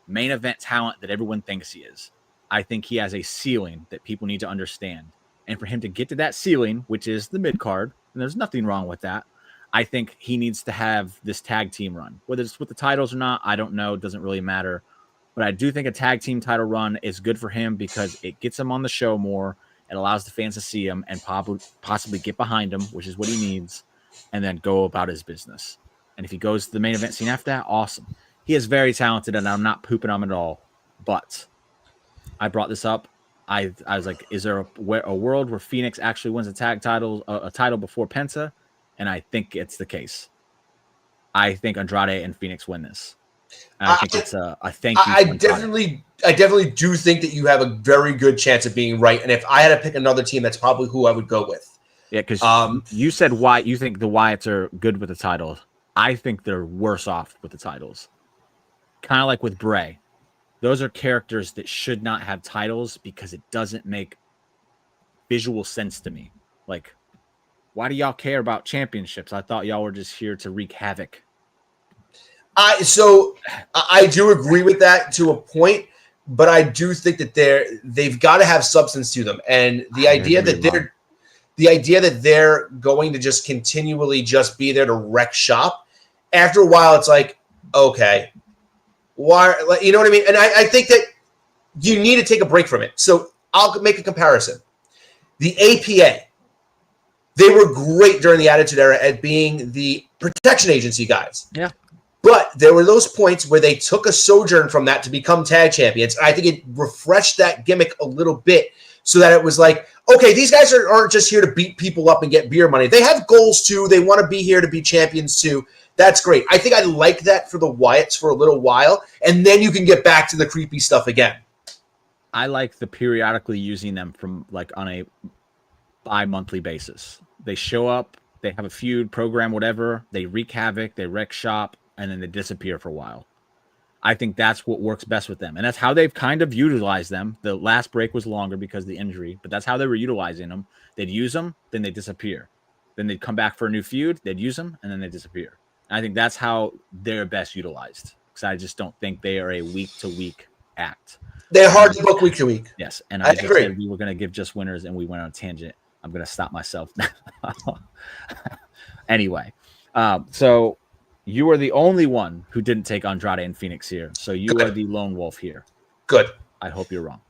main event talent that everyone thinks he is. I think he has a ceiling that people need to understand. And for him to get to that ceiling, which is the mid-card, and there's nothing wrong with that, I think he needs to have this tag team run. Whether it's with the titles or not, I don't know. It doesn't really matter. But I do think a tag team title run is good for him because it gets him on the show more. It allows the fans to see him and possibly get behind him, which is what he needs, and then go about his business. And if he goes to the main event scene after that, awesome. He is very talented, and I'm not pooping on him at all. But I brought this up. I was like, is there a world where Phoenix actually wins a title before Penta? And I think it's the case. I think Andrade and Phoenix win this. And I think it's a thank you. I definitely do think that you have a very good chance of being right. And if I had to pick another team, that's probably who I would go with. Yeah, because you said why you think the Wyatts are good with the titles. I think they're worse off with the titles. Kind of like with Bray. Those are characters that should not have titles because it doesn't make visual sense to me. Like, why do y'all care about championships? I thought y'all were just here to wreak havoc. So I do agree with that to a point, but I do think that they've got to have substance to them. And the idea that they're going to just continually just be there to wreck shop, after a while, it's like, okay, why? You know what I mean? And I think that you need to take a break from it. So I'll make a comparison. The APA. They were great during the Attitude Era at being the protection agency guys. Yeah. But there were those points where they took a sojourn from that to become tag champions. And I think it refreshed that gimmick a little bit so that it was like, okay, these guys aren't just here to beat people up and get beer money. They have goals too. They want to be here to be champions too. That's great. I think I like that for the Wyatts for a little while. And then you can get back to the creepy stuff again. I like the periodically using them from like on a bi-monthly basis. They show up, they have a feud, program, whatever, they wreak havoc, they wreck shop, and then they disappear for a while. I think that's what works best with them. And that's how they've kind of utilized them. The last break was longer because of the injury, but that's how they were utilizing them. They'd use them, then they'd disappear. Then they'd come back for a new feud, they'd use them, and then they disappear. And I think that's how they're best utilized because I just don't think they are a week-to-week act. They're hard to book week to week. Yes, and I just said we were going to give just winners, and we went on a tangent. I'm going to stop myself now. Anyway, so you are the only one who didn't take Andrade and Phoenix here. So you are the lone wolf here. Good. I hope you're wrong.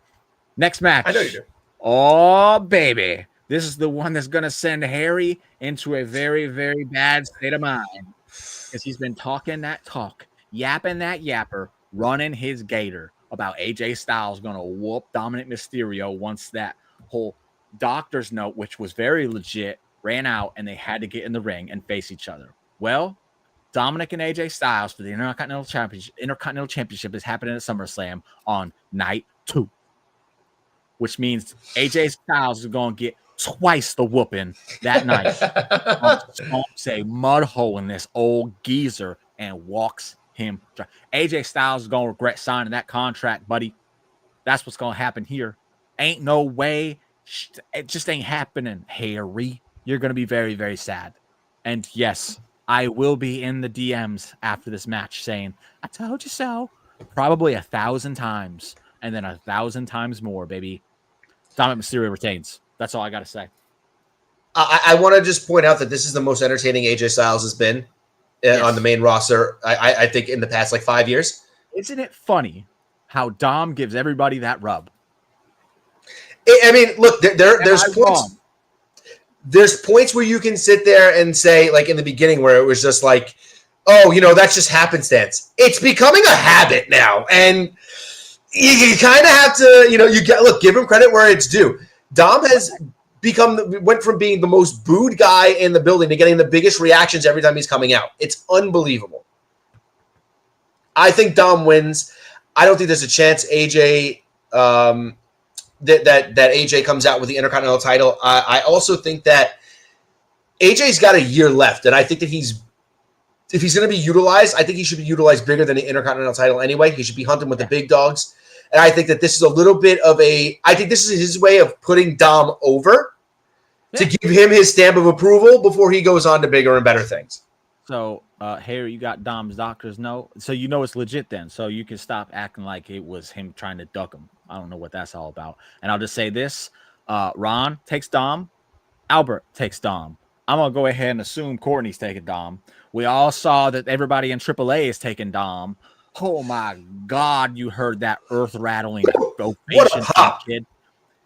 Next match. I know you do. Oh, baby. This is the one that's going to send Harry into a very, very bad state of mind because he's been talking that talk, yapping that yapper, running his gator about AJ Styles going to whoop Dominic Mysterio once that whole doctor's note, which was very legit, ran out and they had to get in the ring and face each other. Well, Dominic and AJ Styles for the Intercontinental Championship is happening at SummerSlam on night 2, which means AJ Styles is going to get twice the whooping that night. Stomps a mud hole in this old geezer and walks him. AJ Styles is going to regret signing that contract, buddy. That's what's going to happen here. Ain't no way. It just ain't happening, Harry. You're going to be very, very sad. And yes, I will be in the DMs after this match saying, I told you so. Probably 1,000 times. And then 1,000 times more, baby. Dominic Mysterio retains. That's all I got to say. I want to just point out that this is the most entertaining AJ Styles has been on the main roster, I think, in the past, 5 years. Isn't it funny how Dom gives everybody that rub? I mean, look, there's points. Wrong? There's points where you can sit there and say, in the beginning, where it was just oh, that's just happenstance. It's becoming a habit now, and you kind of have to, give him credit where it's due. Dom has went from being the most booed guy in the building to getting the biggest reactions every time he's coming out. It's unbelievable. I think Dom wins. I don't think there's a chance AJ that AJ comes out with the Intercontinental title. I also think that AJ's got a year left, and I think that if he's going to be utilized, I think he should be utilized bigger than the Intercontinental title anyway. He should be hunting with the big dogs. And I think that this is a little bit of I think this is his way of putting Dom over to give him his stamp of approval before he goes on to bigger and better things. So, Harry, you got Dom's doctor's note. So you know it's legit then. So you can stop acting like it was him trying to duck him. I don't know what that's all about. And I'll just say this. Ron takes Dom. Albert takes Dom. I'm going to go ahead and assume Courtney's taking Dom. We all saw that everybody in AAA is taking Dom. Oh, my God, you heard that earth-rattling ovation, kid.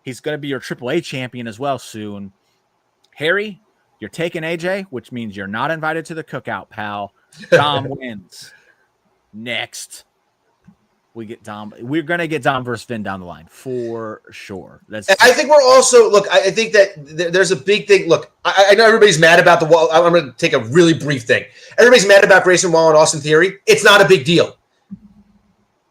He's going to be your AAA champion as well soon. Harry, you're taking AJ, which means you're not invited to the cookout, pal. Dom wins. Next, we get Dom. We're going to get Dom versus Finn down the line for sure. I think we're also, I think that there's a big thing. Look, I know everybody's mad about the wall. I'm going to take a really brief thing. Everybody's mad about Grayson Waller and Austin Theory. It's not a big deal.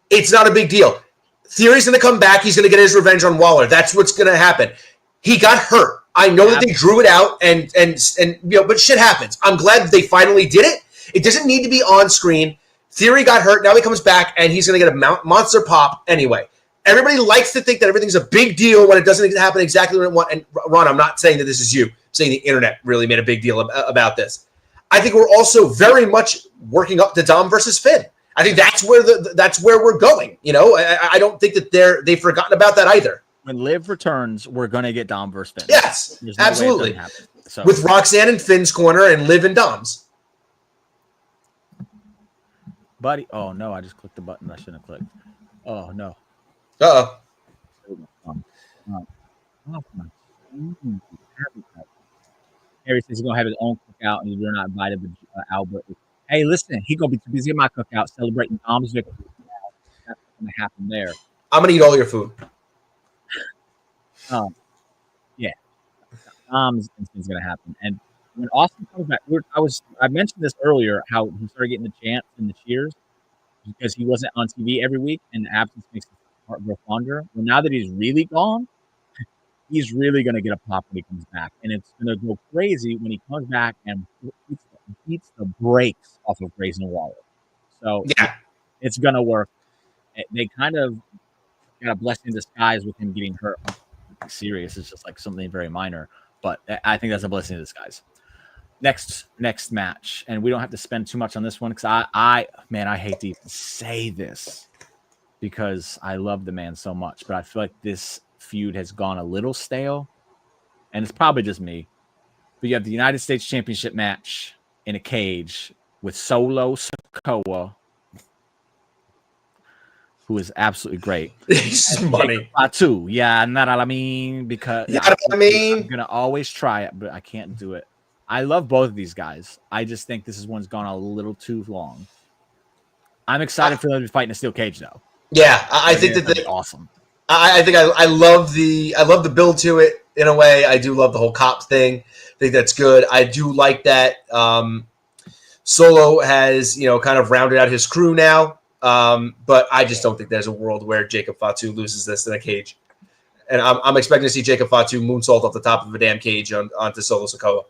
It's not a big deal. Theory's going to come back. He's going to get his revenge on Waller. That's what's going to happen. He got hurt. I know that they drew it out, and but shit happens. I'm glad they finally did it. It doesn't need to be on screen. Theory got hurt. Now he comes back, and he's going to get a monster pop anyway. Everybody likes to think that everything's a big deal when it doesn't happen exactly what it wants. And Ron, I'm not saying that this is you. I'm saying the internet really made a big deal about this. I think we're also very much working up to Dom versus Finn. I think that's where we're going. I don't think that they've forgotten about that either. When Liv returns, we're going to get Dom versus Finn. Yes, no absolutely. So. With Roxanne in Finn's corner and Liv and Dom's. Buddy, oh no, I just clicked the button I shouldn't have clicked. Oh no. Uh-oh. Harry says he's going to have his own cookout and you're not invited, but Albert. Hey, listen, he's going to be too busy at my cookout celebrating Dom's victory. That's going to happen there. I'm going to eat all your food. Yeah. Dom's is going to happen. And when Austin comes back, I mentioned this earlier, how he started getting the chants and the cheers because he wasn't on TV every week, and the absence makes his heart grow fonder. Well, now that he's really gone, he's really going to get a pop when he comes back. And it's going to go crazy when he comes back and beats the brakes off of Grayson Waller. So yeah, it's going to work. They kind of got a blessing in disguise with him getting hurt. Serious. It's just something very minor. But I think that's a blessing in disguise. Next match. And we don't have to spend too much on this one because I hate to even say this because I love the man so much. But I feel like this feud has gone a little stale. And it's probably just me. But you have the United States Championship match in a cage with Solo Sikoa, who is absolutely great. He's money. Too. Yeah, not what I mean, because I'm going to always try it, but I can't do it. I love both of these guys. I just think this one's gone a little too long. I'm excited for them to fight in a steel cage, though. Yeah, I think that's awesome. I think I love the build to it in a way. I do love the whole cop thing. I think that's good. I do like that Solo has kind of rounded out his crew now. But I just don't think there's a world where Jacob Fatu loses this in a cage. And I'm expecting to see Jacob Fatu moonsault off the top of a damn cage onto Solo Sikoa.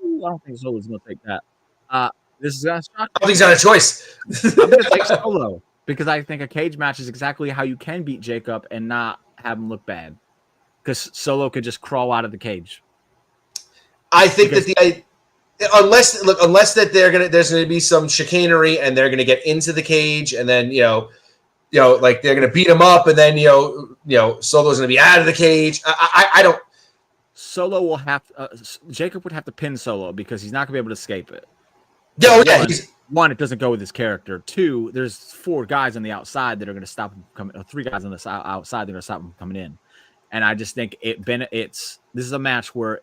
I don't think Solo's going to take that. This is going to shock. I don't think he's got a choice. I'm going to take Solo because I think a cage match is exactly how you can beat Jacob and not have him look bad. because Solo could just crawl out of the cage. I think that unless that there's gonna be some chicanery and they're gonna get into the cage and then like they're gonna beat him up and then Solo's gonna be out of the cage. I don't. Solo will have Jacob would have to pin Solo because he's not gonna be able to escape it. One, it doesn't go with his character. Two, there's 4 guys on the outside that are gonna stop him coming. Or 3 guys on the outside that are gonna stop him coming in. And I just think this is a match where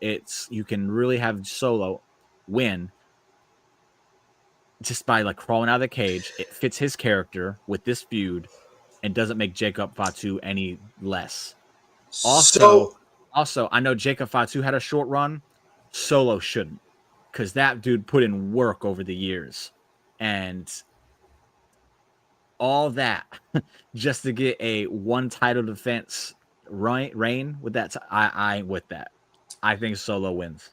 you can really have Solo win just by like crawling out of the cage. It fits his character with this feud and doesn't make Jacob Fatu any less. Also, I know Jacob Fatu had a short run. Solo shouldn't, because that dude put in work over the years and all that just to get a 1 title defense reign with that. I with that. I think Solo wins.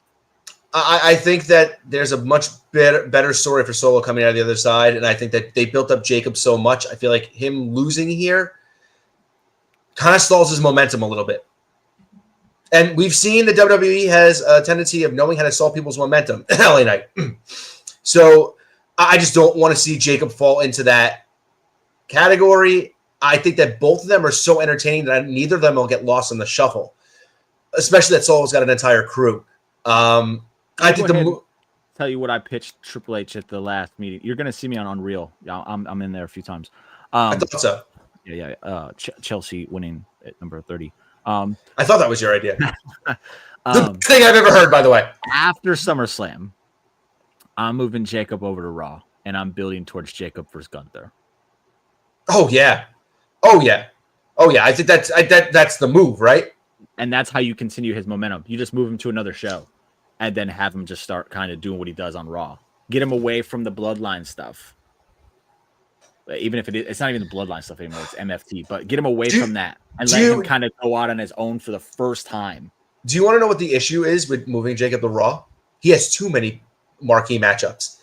I think that there's a much better story for Solo coming out of the other side, and I think that they built up Jacob so much. I feel like him losing here kind of stalls his momentum a little bit. And we've seen the WWE has a tendency of knowing how to stall people's momentum. LA Knight. So I just don't want to see Jacob fall into that category. I think that both of them are so entertaining that neither of them will get lost in the shuffle, especially that Solo's got an entire crew. I think tell you what I pitched Triple H at the last meeting. You're going to see me on Unreal. I'm in there a few times. I thought so. Yeah. Chelsea winning at number 30. I thought that was your idea. The thing I've ever heard, by the way. After SummerSlam, I'm moving Jacob over to Raw, and I'm building towards Jacob versus Gunther. Oh yeah. I think that's the move, right? And that's how you continue his momentum. You just move him to another show, and then have him just start kind of doing what he does on Raw. Get him away from the bloodline stuff. Even if it's not even the bloodline stuff anymore, it's MFT. But get him away from that and let him kind of go out on his own for the first time. Do you want to know what the issue is with moving Jacob to Raw? He has too many marquee matchups.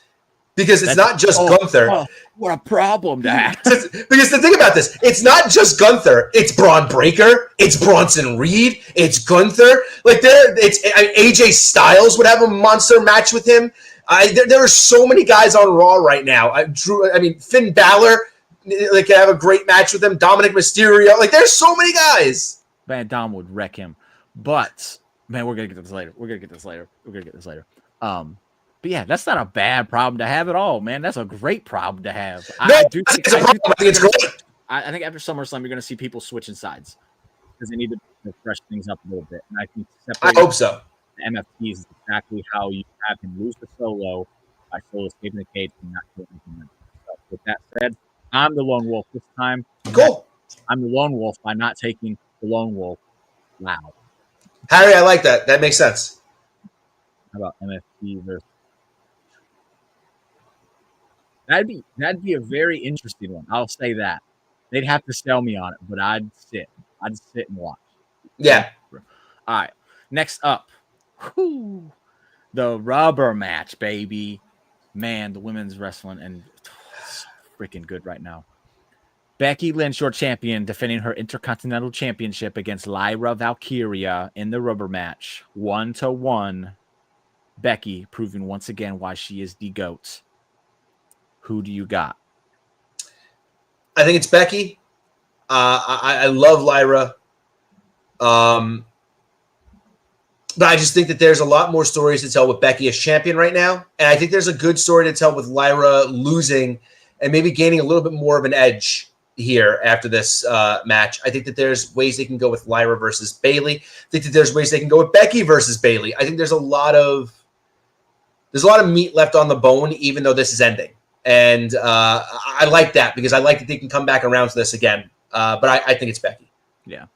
Because it's not just Gunther. Oh, what a problem to have. Because the thing about this, it's not just Gunther. It's Braun Breaker. It's Bronson Reed. It's Gunther. Like AJ Styles would have a monster match with him. There are so many guys on Raw right now. Finn Balor, like, have a great match with him. Dominic Mysterio. Like, there's so many guys. Man, Dom would wreck him. But, man, we're going to get this later. But yeah, that's not a bad problem to have at all, man. That's a great problem to have. I think it's great. I think after SummerSlam, you're going to see people switching sides because they need to fresh things up a little bit. And I think I hope so. The MFT is exactly how you have him lose the Solo by Solo escaping the cage and not doing anything. So with that said, I'm the lone wolf this time. Cool. I'm the lone wolf by not taking the lone wolf. Wow. Harry, I like that. That makes sense. How about MFT versus? That'd be a very interesting one. I'll say that. They'd have to sell me on it, but I'd sit and watch. Yeah. All right. Next up, the rubber match, baby. Man, the women's wrestling and it's freaking good right now. Becky Lynch, your champion, defending her Intercontinental Championship against Lyra Valkyria in the rubber match. 1-1. Becky proving once again why she is the GOAT. Who do you got? I think it's Becky. I love Lyra. But I just think that there's a lot more stories to tell with Becky as champion right now. And I think there's a good story to tell with Lyra losing and maybe gaining a little bit more of an edge here after this match. I think that there's ways they can go with Lyra versus Bayley. I think that there's ways they can go with Becky versus Bayley. I think there's a lot of meat left on the bone, even though this is ending. And I like that because I like that they can come back around to this again. But I think it's Becky. Yeah.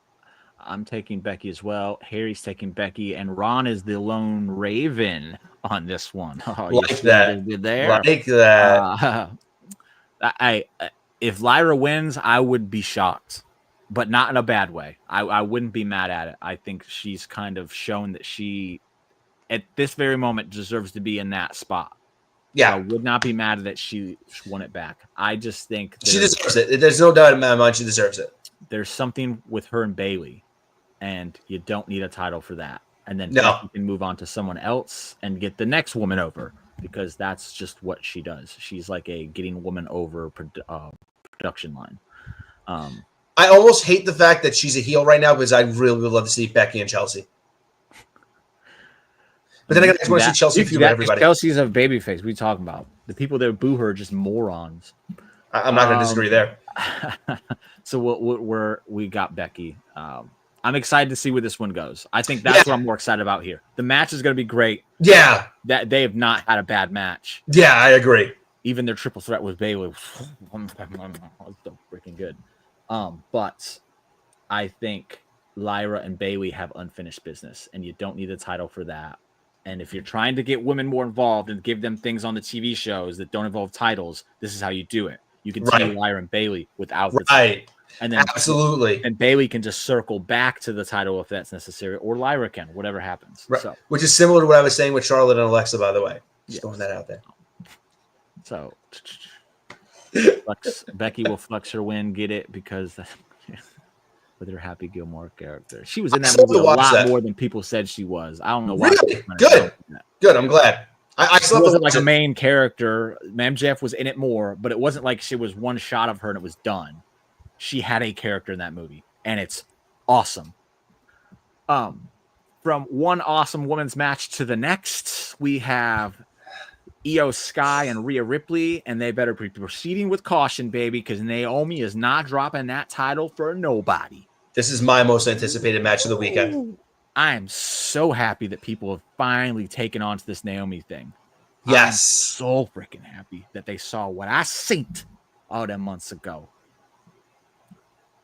I'm taking Becky as well. Harry's taking Becky, and Ron is the lone Raven on this one. Oh, like that. There. Like that. If Lyra wins, I would be shocked, but not in a bad way. I wouldn't be mad at it. I think she's kind of shown that she, at this very moment, deserves to be in that spot. Yeah. I would not be mad that she won it back. I just think she deserves it. There's no doubt in my mind she deserves it. There's something with her and Bayley and you don't need a title for that. And then No. Becky can move on to someone else and get the next woman over, because that's just what she does. She's like a getting woman over production line. I almost hate the fact that she's a heel right now, because I really would love to see Becky and Chelsea. But then I just want to see Chelsea feud with everybody. Chelsea's a babyface. What are you talking about? The people that boo her are just morons. I'm not going to disagree there. So we got Becky. I'm excited to see where this one goes. I think that's what I'm more excited about here. The match is going to be great. Yeah. That they have not had a bad match. Yeah, I agree. Even their triple threat with Bayley was so freaking good. But I think Lyra and Bayley have unfinished business, and you don't need a title for that. And if you're trying to get women more involved and give them things on the TV shows that don't involve titles, this is how you do it. You can see Lyra and Bayley without the title. And then absolutely. And Bayley can just circle back to the title if that's necessary, or Lyra can, whatever happens. Right. So, which is similar to what I was saying with Charlotte and Alexa, by the way. Just throwing that out there. So Becky will flex her win, get it, because with her Happy Gilmore character. She was in that movie a lot more than people said she was. I don't know why. Really? Good. I'm glad. I still wasn't like a main character. MJF was in it more, but it wasn't like she was one shot of her and it was done. She had a character in that movie, and it's awesome. From one awesome women's match to the next, we have Io Sky and Rhea Ripley, and they better be proceeding with caution, baby, because Naomi is not dropping that title for nobody. This is my most anticipated match of the weekend. I am so happy that people have finally taken on to this Naomi thing. Yes. I'm so freaking happy that they saw what I seen all them months ago.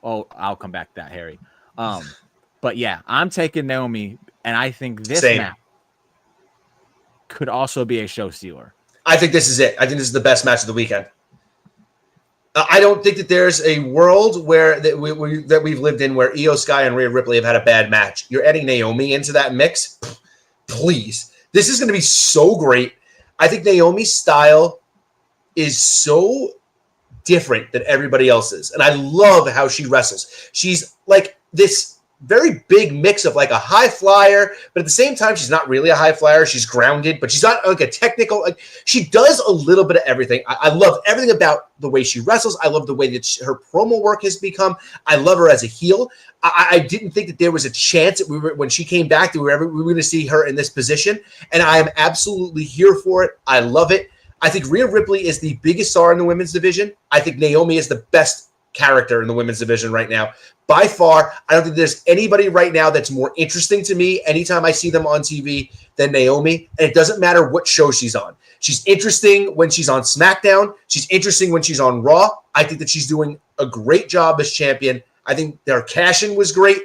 Oh, I'll come back to that, Harry. But yeah, I'm taking Naomi, and I think this match could also be a show stealer. I think this is it. I think this is the best match of the weekend. I don't think that there's a world where that we've lived in where Io Sky and Rhea Ripley have had a bad match. You're adding Naomi into that mix? Please. This is going to be so great. I think Naomi's style is so different than everybody else's. And I love how she wrestles. She's like this very big mix of like a high flyer, but at the same time, she's not really a high flyer. She's grounded, but she's not like a technical. Like she does a little bit of everything. I love everything about the way she wrestles. I love the way that her promo work has become. I love her as a heel. I didn't think that there was a chance that when she came back that we were going to see her in this position, and I am absolutely here for it. I love it. I think Rhea Ripley is the biggest star in the women's division. I think Naomi is the best character in the women's division right now. By far, I don't think there's anybody right now that's more interesting to me anytime I see them on TV than Naomi. And it doesn't matter what show she's on. She's interesting when she's on SmackDown. She's interesting when she's on Raw. I think that she's doing a great job as champion. I think their cash-in was great.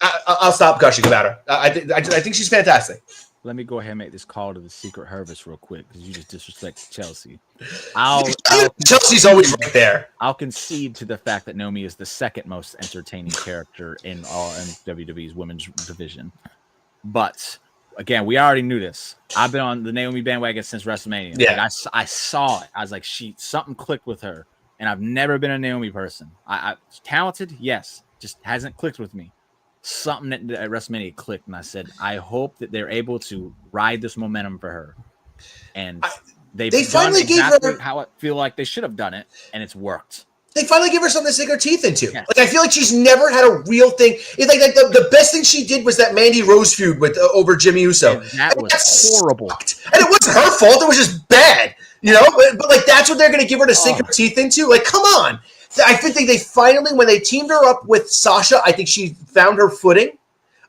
I'll stop gushing about her. I think she's fantastic. Let me go ahead and make this call to the Secret Harvest real quick, because you just disrespected Chelsea. Chelsea's always right there. I'll concede to the fact that Naomi is the second most entertaining character in WWE's women's division. But again, we already knew this. I've been on the Naomi bandwagon since WrestleMania. Yeah. Like, I saw it. I was like, something clicked with her, and I've never been a Naomi person. I talented, yes, just hasn't clicked with me. Something at WrestleMania clicked, and I said, I hope that they're able to ride this momentum for her. And they finally gave her how I feel like they should have done it, and it's worked. They finally give her something to sink her teeth into. Yes. Like I feel like she's never had a real thing. It's like the best thing she did was that Mandy Rose feud with over Jimmy Uso. And that was horrible. Sucked. And it wasn't her fault. It was just bad. You know, but like that's what they're going to give her to sink her teeth into. Like, come on. I think they finally, when they teamed her up with Sasha, I think she found her footing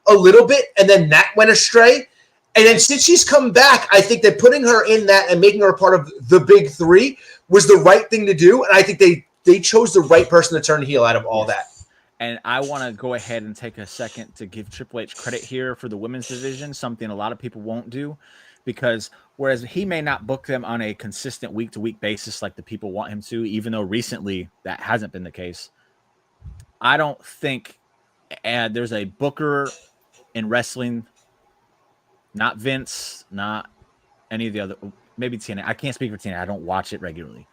a little bit, and then that went astray. And then since she's come back, I think that putting her in that and making her a part of the big three was the right thing to do. And I think they chose the right person to turn heel out of all that. And I want to go ahead and take a second to give Triple H credit here for the women's division, something a lot of people won't do, because whereas he may not book them on a consistent week-to-week basis like the people want him to, even though recently that hasn't been the case, I don't think there's a booker in wrestling, not Vince, not any of the other, maybe TNA. I can't speak for TNA. I don't watch it regularly.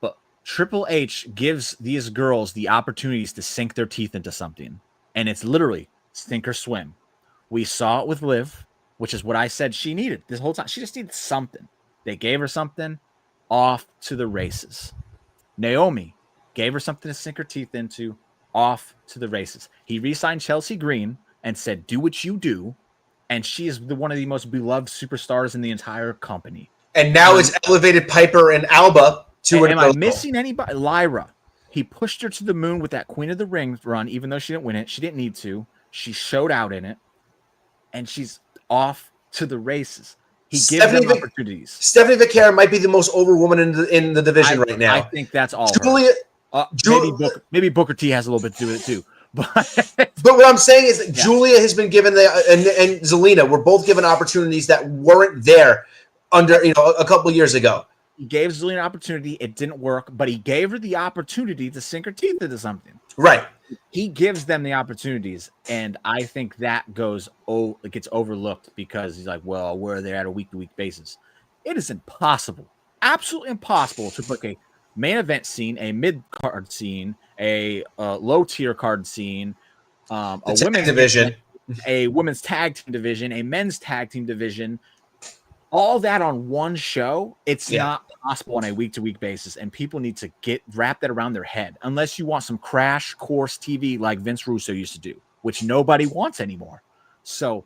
But Triple H gives these girls the opportunities to sink their teeth into something. And it's literally sink or swim. We saw it with Liv, which is what I said she needed this whole time. She just needed something. They gave her something, off to the races. Naomi gave her something to sink her teeth into, off to the races. He re-signed Chelsea Green and said, do what you do. And she is one of the most beloved superstars in the entire company. And now it's elevated Piper and Alba to am I missing anybody? Lyra. He pushed her to the moon with that Queen of the Ring run, even though she didn't win it. She didn't need to. She showed out in it. And she's off to the races. He gives them opportunities. Stephanie Vaquera might be the most over woman in the division right now. I think that's all. Maybe Booker T has a little bit to do with it too. But what I'm saying is that Julia has been given and Zelina were both given opportunities that weren't there under a couple of years ago. He gave Zelina an opportunity. It didn't work, but he gave her the opportunity to sink her teeth into something. Right. He gives them the opportunities, and I think that it gets overlooked because he's like, well, where are they at a week-to-week basis? It is impossible, absolutely impossible to book a main event scene, a mid-card scene, a low-tier card scene, a women's division, a women's tag team division, a men's tag team division, all that on one show. It's not possible on a week-to-week basis, and people need to wrap that around their head, unless you want some crash course TV like Vince Russo used to do, which nobody wants anymore. So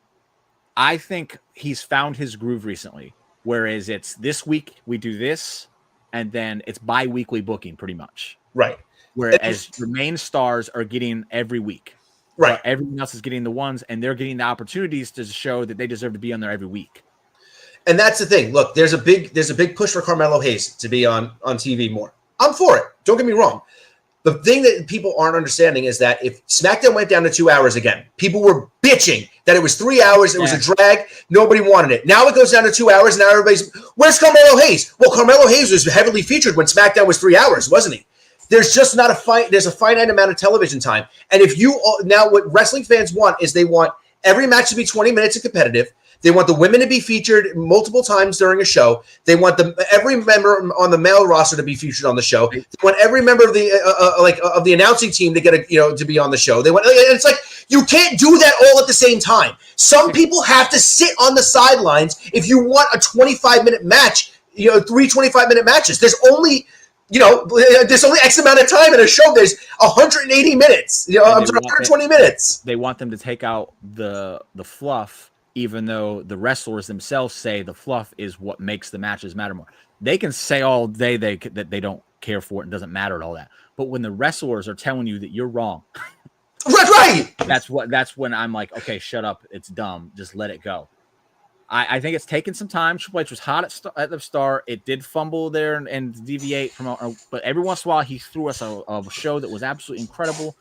I think he's found his groove recently, whereas it's this week we do this, and then it's bi-weekly booking pretty much. Right. Whereas your main stars are getting every week. Right. Everyone else is getting the ones, and they're getting the opportunities to show that they deserve to be on there every week. And that's the thing. Look, there's a big push for Carmelo Hayes to be on TV more. I'm for it. Don't get me wrong. The thing that people aren't understanding is that if SmackDown went down to 2 hours again, people were bitching that it was 3 hours. It was a drag. Nobody wanted it. Now it goes down to 2 hours, and now everybody's, where's Carmelo Hayes? Well, Carmelo Hayes was heavily featured when SmackDown was 3 hours, wasn't he? There's just not there's a finite amount of television time. And if now what wrestling fans want is they want every match to be 20 minutes and competitive. They want the women to be featured multiple times during a show. They want every member on the male roster to be featured on the show. They want every member of the of the announcing team to get to be on the show. They want. It's like you can't do that all at the same time. Some people have to sit on the sidelines if you want a 25-minute match. 3 25-minute matches. There's only X amount of time in a show. There's 180 minutes. 120 minutes. They want them to take out the fluff. Even though the wrestlers themselves say the fluff is what makes the matches matter more. They can say all day that they don't care for it and doesn't matter at all that. But when the wrestlers are telling you that you're wrong, right. That's when I'm like, okay, shut up. It's dumb. Just let it go. I think it's taken some time. Triple H was hot at the start. It did fumble there and deviate from, but every once in a while he threw us a show that was absolutely incredible.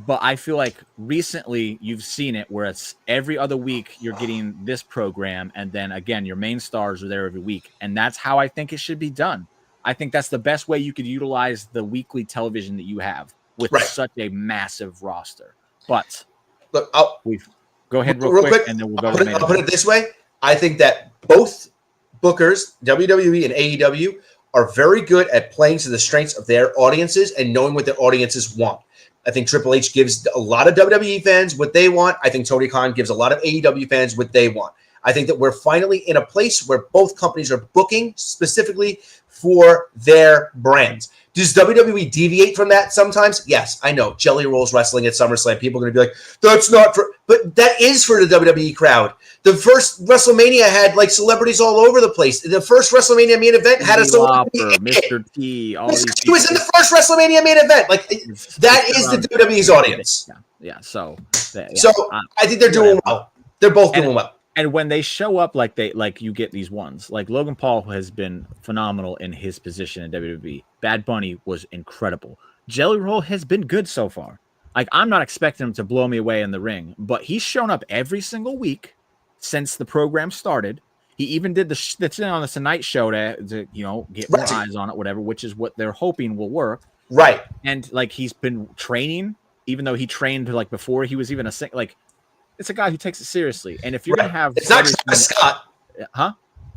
But I feel like recently you've seen it where it's every other week you're getting this program, and then again your main stars are there every week, and that's how I think it should be done. I think that's the best way you could utilize the weekly television that you have with such a massive roster. But look, go ahead real quick, and then we'll go. I'll put it this way. I think that both bookers, WWE and AEW, are very good at playing to the strengths of their audiences and knowing what their audiences want. I think Triple H gives a lot of WWE fans what they want. I think Tony Khan gives a lot of AEW fans what they want. I think that we're finally in a place where both companies are booking specifically for their brands. Does WWE deviate from that sometimes? Yes, I know. Jelly Rolls wrestling at SummerSlam. People are going to be like, that's not for... But that is for the WWE crowd. The first WrestleMania had celebrities all over the place. The first WrestleMania main event had a Mr. T. All these he was in the first WrestleMania main event. That is the WWE's audience. Yeah. So I think they're doing well. They're both doing well. And when they show up you get these ones. Like Logan Paul has been phenomenal in his position in WWE. Bad Bunny was incredible. Jelly Roll has been good so far. I'm not expecting him to blow me away in the ring, but he's shown up every single week since the program started. He even did the thing on the Tonight Show to get more eyes on it, whatever, which is what they're hoping will work. Right. And he's been training, even though he trained before he was even it's a guy who takes it seriously. And if you're going to have... It's not Travis Scott. Huh?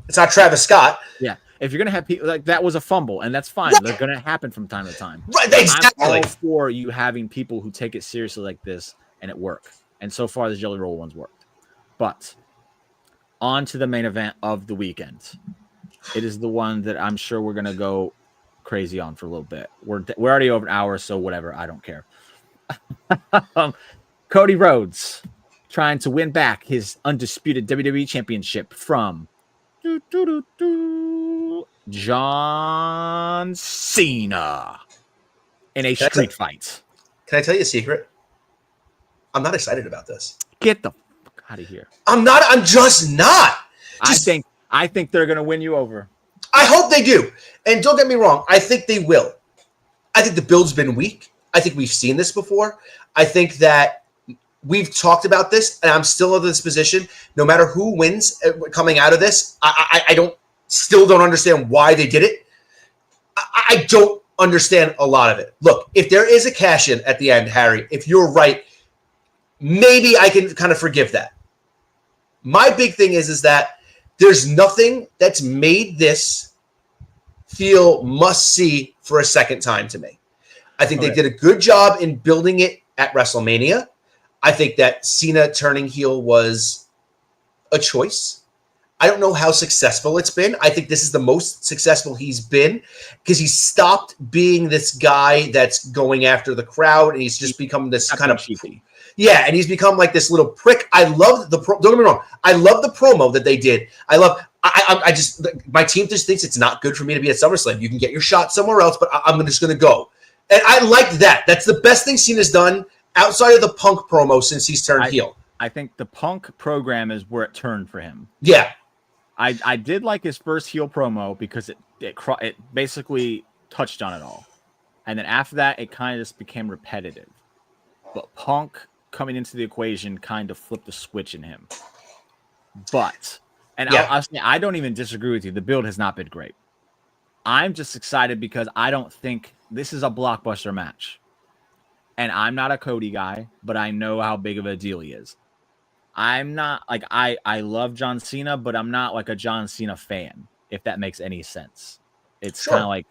It's not Travis Scott. Yeah. If you're going to have people... that was a fumble, and that's fine. Right. They're going to happen from time to time. Right, exactly. I'm all for you having people who take it seriously like this and it worked. And so far, the Jelly Roll ones worked. But on to the main event of the weekend. It is the one that I'm sure we're going to go crazy on for a little bit. We're already over an hour, so whatever. I don't care. Cody Rhodes trying to win back his undisputed WWE Championship from John Cena in a street fight. Can I tell you a secret? I'm not excited about this. Get the fuck out of here. I'm just not. I think they're going to win you over. I hope they do. And don't get me wrong. I think they will. I think the build's been weak. I think we've seen this before. I think that we've talked about this, and I'm still in this position. No matter who wins coming out of this, I still don't understand why they did it. I don't understand a lot of it. Look, if there is a cash-in at the end, Harry, if you're right, maybe I can kind of forgive that. My big thing is that there's nothing that's made this feel must-see for a second time to me. I think they did a good job in building it at WrestleMania. I think that Cena turning heel was a choice. I don't know how successful it's been. I think this is the most successful he's been because he stopped being this guy that's going after the crowd, and he's just become this kind of cheapy. Yeah, and he's become like this little prick. I love don't get me wrong. I love the promo that they did. I just my team just thinks it's not good for me to be at SummerSlam. You can get your shot somewhere else, but I'm just going to go. And I like that. That's the best thing Cena's done outside of the Punk promo since he's turned heel. I think the Punk program is where it turned for him. Yeah. I did like his first heel promo because it basically touched on it all. And then after that, it kind of just became repetitive. But Punk coming into the equation kind of flipped the switch in him. But, I don't even disagree with you. The build has not been great. I'm just excited because I don't think this is a blockbuster match. And I'm not a Cody guy, but I know how big of a deal he is. I'm not like I love John Cena, but I'm not like a John Cena fan, if that makes any sense. It's kind of like,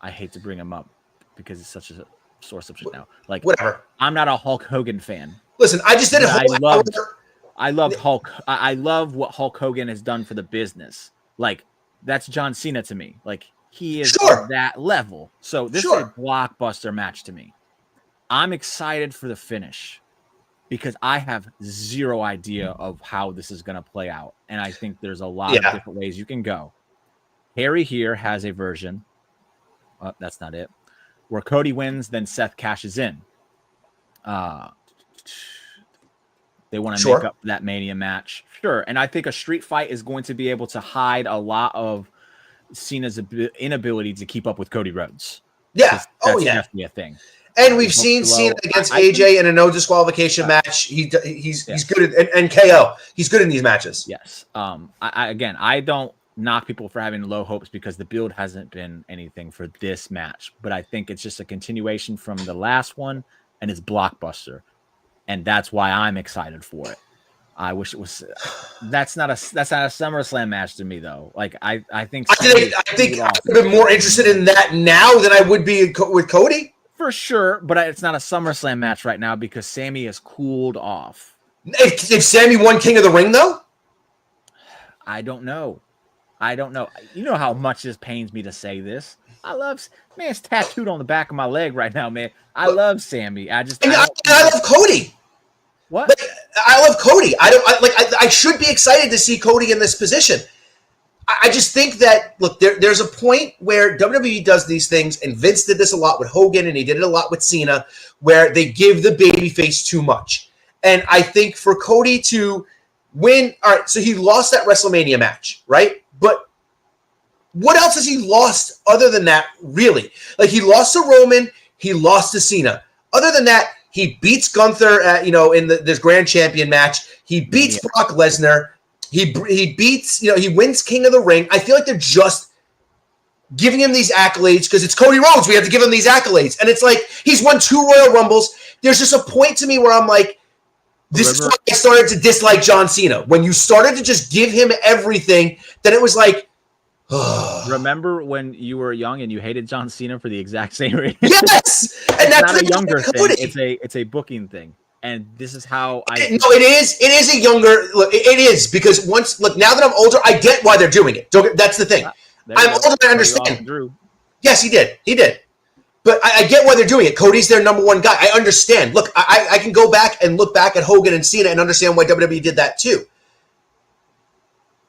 I hate to bring him up because it's such a sore subject now. Like, whatever. I'm not a Hulk Hogan fan. Listen, I just did I love Hulk. I love what Hulk Hogan has done for the business. Like, that's John Cena to me. Like, he is at that level. So this is a blockbuster match to me. I'm excited for the finish because I have zero idea of how this is going to play out. And I think there's a lot of different ways you can go. Harry here has a version. That's not it. Where Cody wins, then Seth cashes in. They want to make up for that Mania match. Sure. And I think a street fight is going to be able to hide a lot of Cena's inability to keep up with Cody Rhodes. Yeah. That's definitely a thing. And we've seen Cena against AJ in a no disqualification match. He's good and KO. He's good in these matches. Yes. I don't knock people for having low hopes because the build hasn't been anything for this match, but I think it's just a continuation from the last one, and it's blockbuster, and that's why I'm excited for it. I wish it was. That's not a SummerSlam match to me though. Like I think I've been more interested in that now than I would be with Cody. For sure, but it's not a SummerSlam match right now because Sammy has cooled off. If Sammy won King of the Ring, though? I don't know. You know how much this pains me to say this. It's tattooed on the back of my leg right now, man. I love Sammy. I love Cody. What? Like, I love Cody. I should be excited to see Cody in this position. I just think that, look, there's a point where WWE does these things, and Vince did this a lot with Hogan, and he did it a lot with Cena, where they give the babyface too much. And I think for Cody to win, all right, so he lost that WrestleMania match, right? But what else has he lost other than that, really? Like, he lost to Roman, he lost to Cena. Other than that, he beats Gunther, in this Grand Champion match. He beats Brock Lesnar. He beats, he wins King of the Ring. I feel like they're just giving him these accolades because it's Cody Rhodes. We have to give him these accolades. And it's like, he's won 2 Royal Rumbles. There's just a point to me where I'm like, this is why I started to dislike John Cena. When you started to just give him everything, then it was like, Remember when you were young and you hated John Cena for the exact same reason? Yes, and It's that's not a the younger thing. Cody. It's a booking thing, and this is how I. No, it is. It is a younger. Look, it is because now that I'm older, I get why they're doing it. That's the thing. I'm older, I understand. Drew. Yes, he did. He did. But I get why they're doing it. Cody's their number one guy. I understand. Look, I can go back and look back at Hogan and Cena and understand why WWE did that too.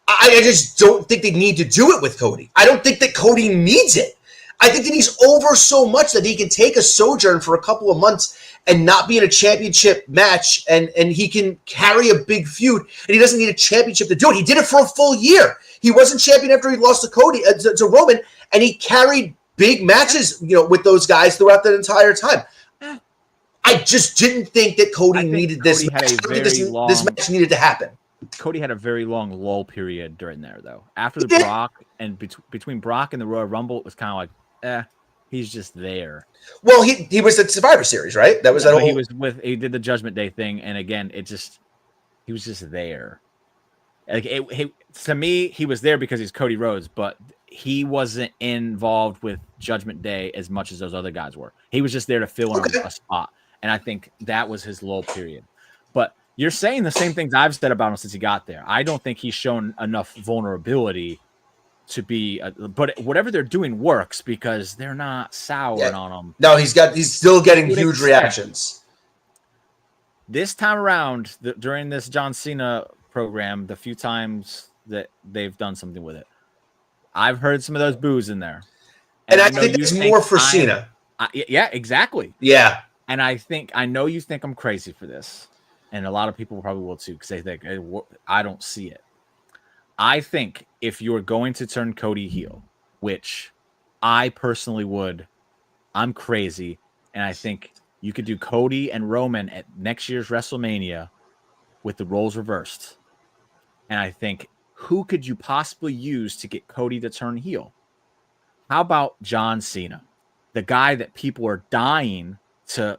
I just don't think they need to do it with Cody. I don't think that Cody needs it. I think that he's over so much that he can take a sojourn for a couple of months and not be in a championship match, and he can carry a big feud, and he doesn't need a championship to do it. He did it for a full year. He wasn't champion after he lost to Cody to Roman, and he carried big matches, with those guys throughout that entire time. I just didn't think that Cody needed this match. I don't think this match needed to happen. Cody had a very long lull period during there, though. After the Brock and between Brock and the Royal Rumble, it was kind of like, he's just there. Well, he was at Survivor Series, right? That was that whole. He did the Judgment Day thing, and again, he was just there. Like to me, he was there because he's Cody Rhodes, but he wasn't involved with Judgment Day as much as those other guys were. He was just there to fill in a spot, and I think that was his lull period. But you're saying the same things I've said about him since he got there. I don't think he's shown enough vulnerability to be, but whatever they're doing works because they're not souring on him. No, he's still getting huge reactions. This time around, during this John Cena program, the few times that they've done something with it, I've heard some of those boos in there. And I think it's more for Cena. Yeah, exactly. Yeah. And I know you think I'm crazy for this. And a lot of people probably will too, because they think, I don't see it. I think if you're going to turn Cody heel, which I personally would, I'm crazy. And I think you could do Cody and Roman at next year's WrestleMania with the roles reversed. And I think, who could you possibly use to get Cody to turn heel? How about John Cena? The guy that people are dying to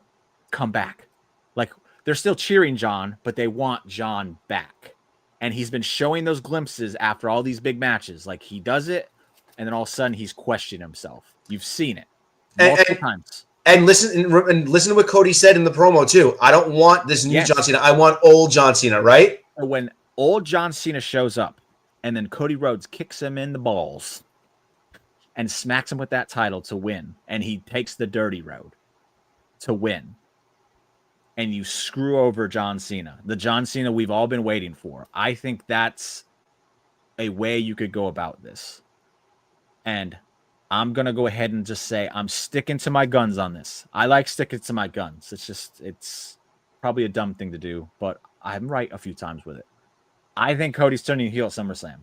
come back. Like, they're still cheering John, but they want John back. And he's been showing those glimpses after all these big matches. Like, he does it, and then all of a sudden he's questioning himself. You've seen it multiple times. And listen to what Cody said in the promo, too. I don't want this new John Cena. I want old John Cena, right? When old John Cena shows up, and then Cody Rhodes kicks him in the balls and smacks him with that title to win, and he takes the dirty road to win, and you screw over John Cena, the John Cena we've all been waiting for. I think that's a way you could go about this. And I'm going to go ahead and just say I'm sticking to my guns on this. I like sticking to my guns. It's probably a dumb thing to do, but I'm right a few times with it. I think Cody's turning heel at SummerSlam.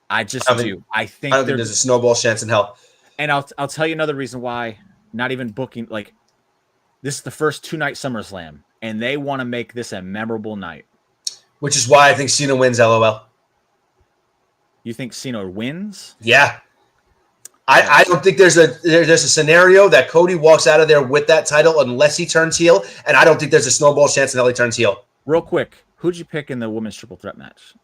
I just do. I don't think there's a snowball chance in hell. And I'll tell you another reason why. Not even booking, like, this is the first 2-night SummerSlam, and they want to make this a memorable night. Which is why I think Cena wins, LOL. You think Cena wins? Yeah. I don't think there's a scenario that Cody walks out of there with that title unless he turns heel, and I don't think there's a snowball chance in hell he turns heel. Real quick, who'd you pick in the women's triple threat match?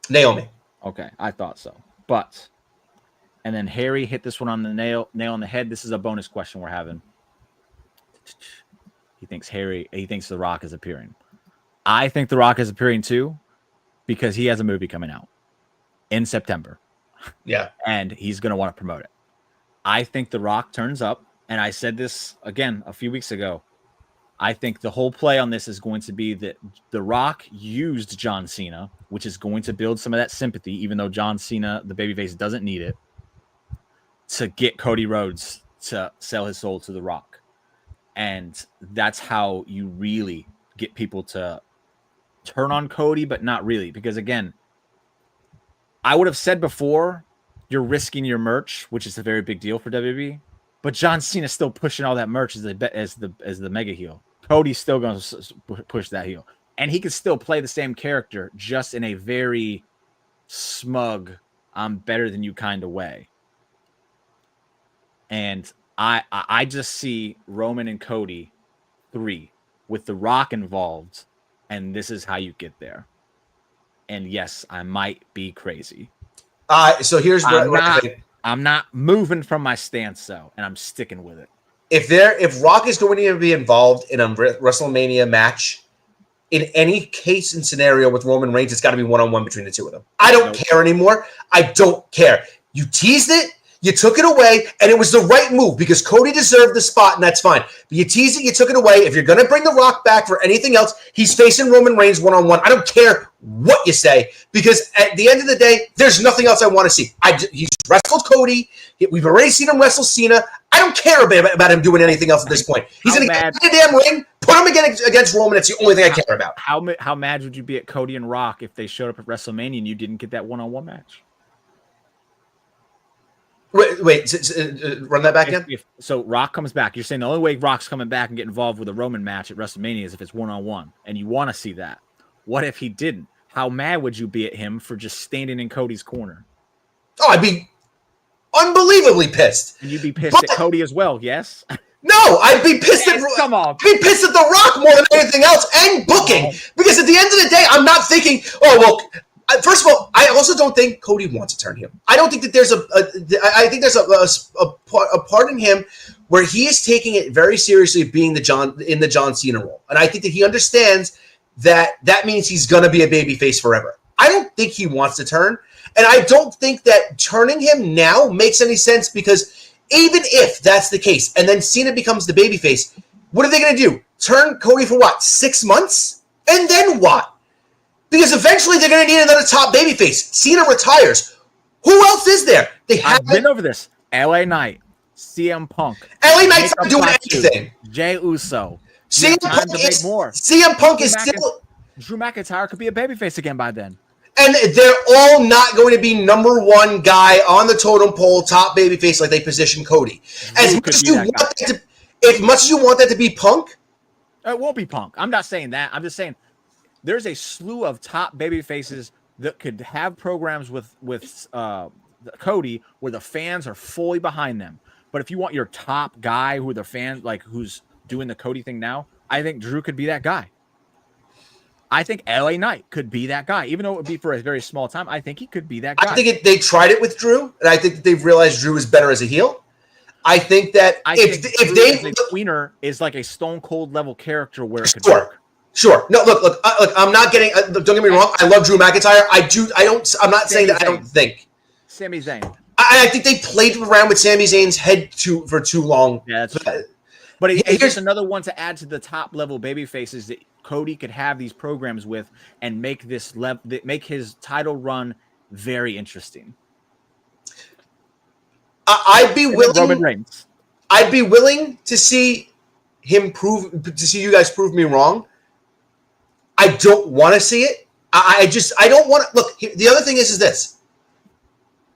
Naomi. Okay, I thought so. But, and then Harry hit this one on the nail on the head. This is a bonus question we're having. He thinks The Rock is appearing. I think The Rock is appearing too, because he has a movie coming out in September. Yeah. And he's going to want to promote it. I think The Rock turns up, and I said this again a few weeks ago. I think the whole play on this is going to be that The Rock used John Cena, which is going to build some of that sympathy, even though John Cena, the babyface, doesn't need it, to get Cody Rhodes to sell his soul to The Rock. And that's how you really get people to turn on Cody, but not really. Because, again, I would have said before, you're risking your merch, which is a very big deal for WWE. But John Cena's still pushing all that merch as the mega heel. Cody's still going to push that heel. And he can still play the same character, just in a very smug, I'm better than you kind of way. And I just see Roman and Cody 3 with The Rock involved, and this is how you get there. And yes, I might be crazy. So here's what I think. I'm not moving from my stance though, and I'm sticking with it. If Rock is going to be involved in a WrestleMania match, in any case and scenario with Roman Reigns, it's got to be one-on-one between the two of them. I don't care anymore. I don't care. You teased it. You took it away, and it was the right move because Cody deserved the spot, and that's fine. But you teased it, you took it away. If you're going to bring The Rock back for anything else, he's facing Roman Reigns one-on-one. I don't care what you say because at the end of the day, there's nothing else I want to see. He's wrestled Cody. We've already seen him wrestle Cena. I don't care about him doing anything else at this point. He's going to get in the damn ring, put him against Roman. It's the only thing I care about. How mad would you be at Cody and Rock if they showed up at WrestleMania and you didn't get that one-on-one match? Wait, run that back again? So Rock comes back. You're saying the only way Rock's coming back and get involved with a Roman match at WrestleMania is if it's one-on-one, and you want to see that. What if he didn't? How mad would you be at him for just standing in Cody's corner? Oh, I'd be unbelievably pissed. And you'd be pissed at Cody as well, yes? No, I'd be pissed at come on. I'd be pissed at The Rock more than anything else, and booking. Because at the end of the day, I'm not thinking, oh, well, first of all, I also don't think Cody wants to turn heel. I don't think that there's I think there's a part in him where he is taking it very seriously being the John Cena role. And I think that he understands that means he's going to be a babyface forever. I don't think he wants to turn. And I don't think that turning him now makes any sense because even if that's the case and then Cena becomes the babyface, what are they going to do? Turn Cody for what? 6 months? And then what? Because eventually they're going to need another top babyface. Cena retires. Who else is there? I've been over this. LA Knight, CM Punk. LA Knight's not doing anything. Jey Uso. CM Punk is still... Drew McIntyre could be a babyface again by then. And they're all not going to be number one guy on the totem pole, top babyface like they position Cody. As much as you want that to be Punk... It won't be Punk. I'm not saying that. I'm just saying... There's a slew of top baby faces that could have programs with Cody where the fans are fully behind them. But if you want your top guy who the fans like who's doing the Cody thing now, I think Drew could be that guy. I think LA Knight could be that guy, even though it would be for a very small time. I think he could be that guy. I think they tried it with Drew, and I think that they've realized Drew is better as a heel. I think that if they tweener is like a Stone Cold level character where it could work. Sure. No, look. I'm not getting. Don't get me wrong. I love Drew McIntyre. I'm not saying that I don't think. Sami Zayn. I think they played around with Sami Zayn's head for too long. Yeah, that's true. But here's another one to add to the top level baby faces that Cody could have these programs with and make make his title run very interesting. I'd be willing. Roman Reigns. I'd be willing to see you guys prove me wrong. I don't want to see it. I don't want to. Look, the other thing is this.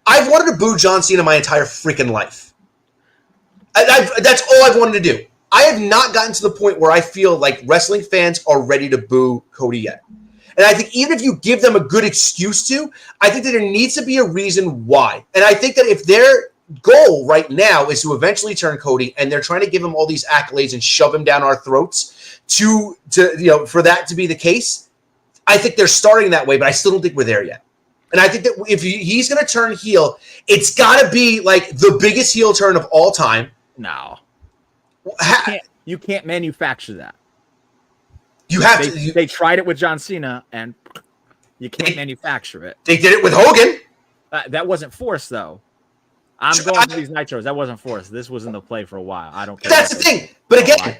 I've wanted to boo John Cena my entire freaking life. That's all I've wanted to do. I have not gotten to the point where I feel like wrestling fans are ready to boo Cody yet. And I think even if you give them a good excuse to, I think that there needs to be a reason why. And I think that if their goal right now is to eventually turn Cody and they're trying to give him all these accolades and shove him down our throats for that to be the case, I think they're starting that way, but I still don't think we're there yet. And I think that if he's going to turn heel, it's got to be like the biggest heel turn of all time. No. You can't manufacture that. You have to. They tried it with John Cena, and you can't manufacture it. They did it with Hogan. That wasn't forced, though. I'm going to these nitros. That wasn't forced. This was in the play for a while. I don't care. That's the thing. But again,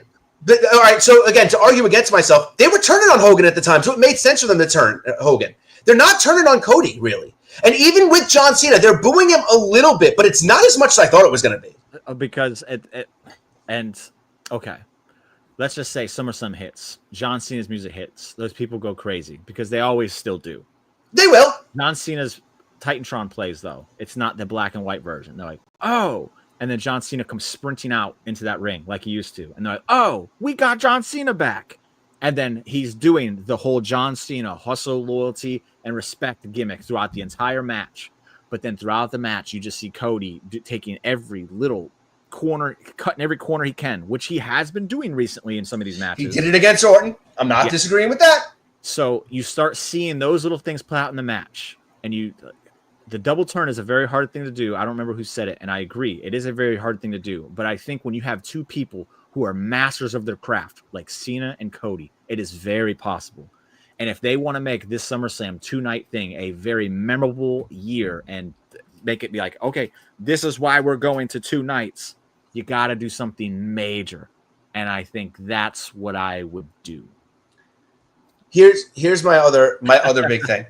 all right. So again, to argue against myself, they were turning on Hogan at the time, so it made sense for them to turn Hogan. They're not turning on Cody, really. And even with John Cena, they're booing him a little bit, but it's not as much as I thought it was going to be. Because okay, let's just say SummerSlam hits. John Cena's music hits. Those people go crazy because they always still do. They will. John Cena's Titantron plays, though. It's not the black and white version. They're like, oh. And then John Cena comes sprinting out into that ring like he used to. And they're like, oh, we got John Cena back. And then he's doing the whole John Cena hustle, loyalty, and respect gimmick throughout the entire match. But then throughout the match, you just see Cody taking every little corner, cutting every corner he can, which he has been doing recently in some of these matches. He did it against Orton. I'm not disagreeing with that. So you start seeing those little things play out in the match. And the double turn is a very hard thing to do. I don't remember who said it, and I agree. It is a very hard thing to do. But I think when you have two people who are masters of their craft, like Cena and Cody, it is very possible. And if they want to make this SummerSlam 2-night thing a very memorable year and make it be like, okay, this is why we're going to 2 nights, you got to do something major. And I think that's what I would do. Here's my other big thing.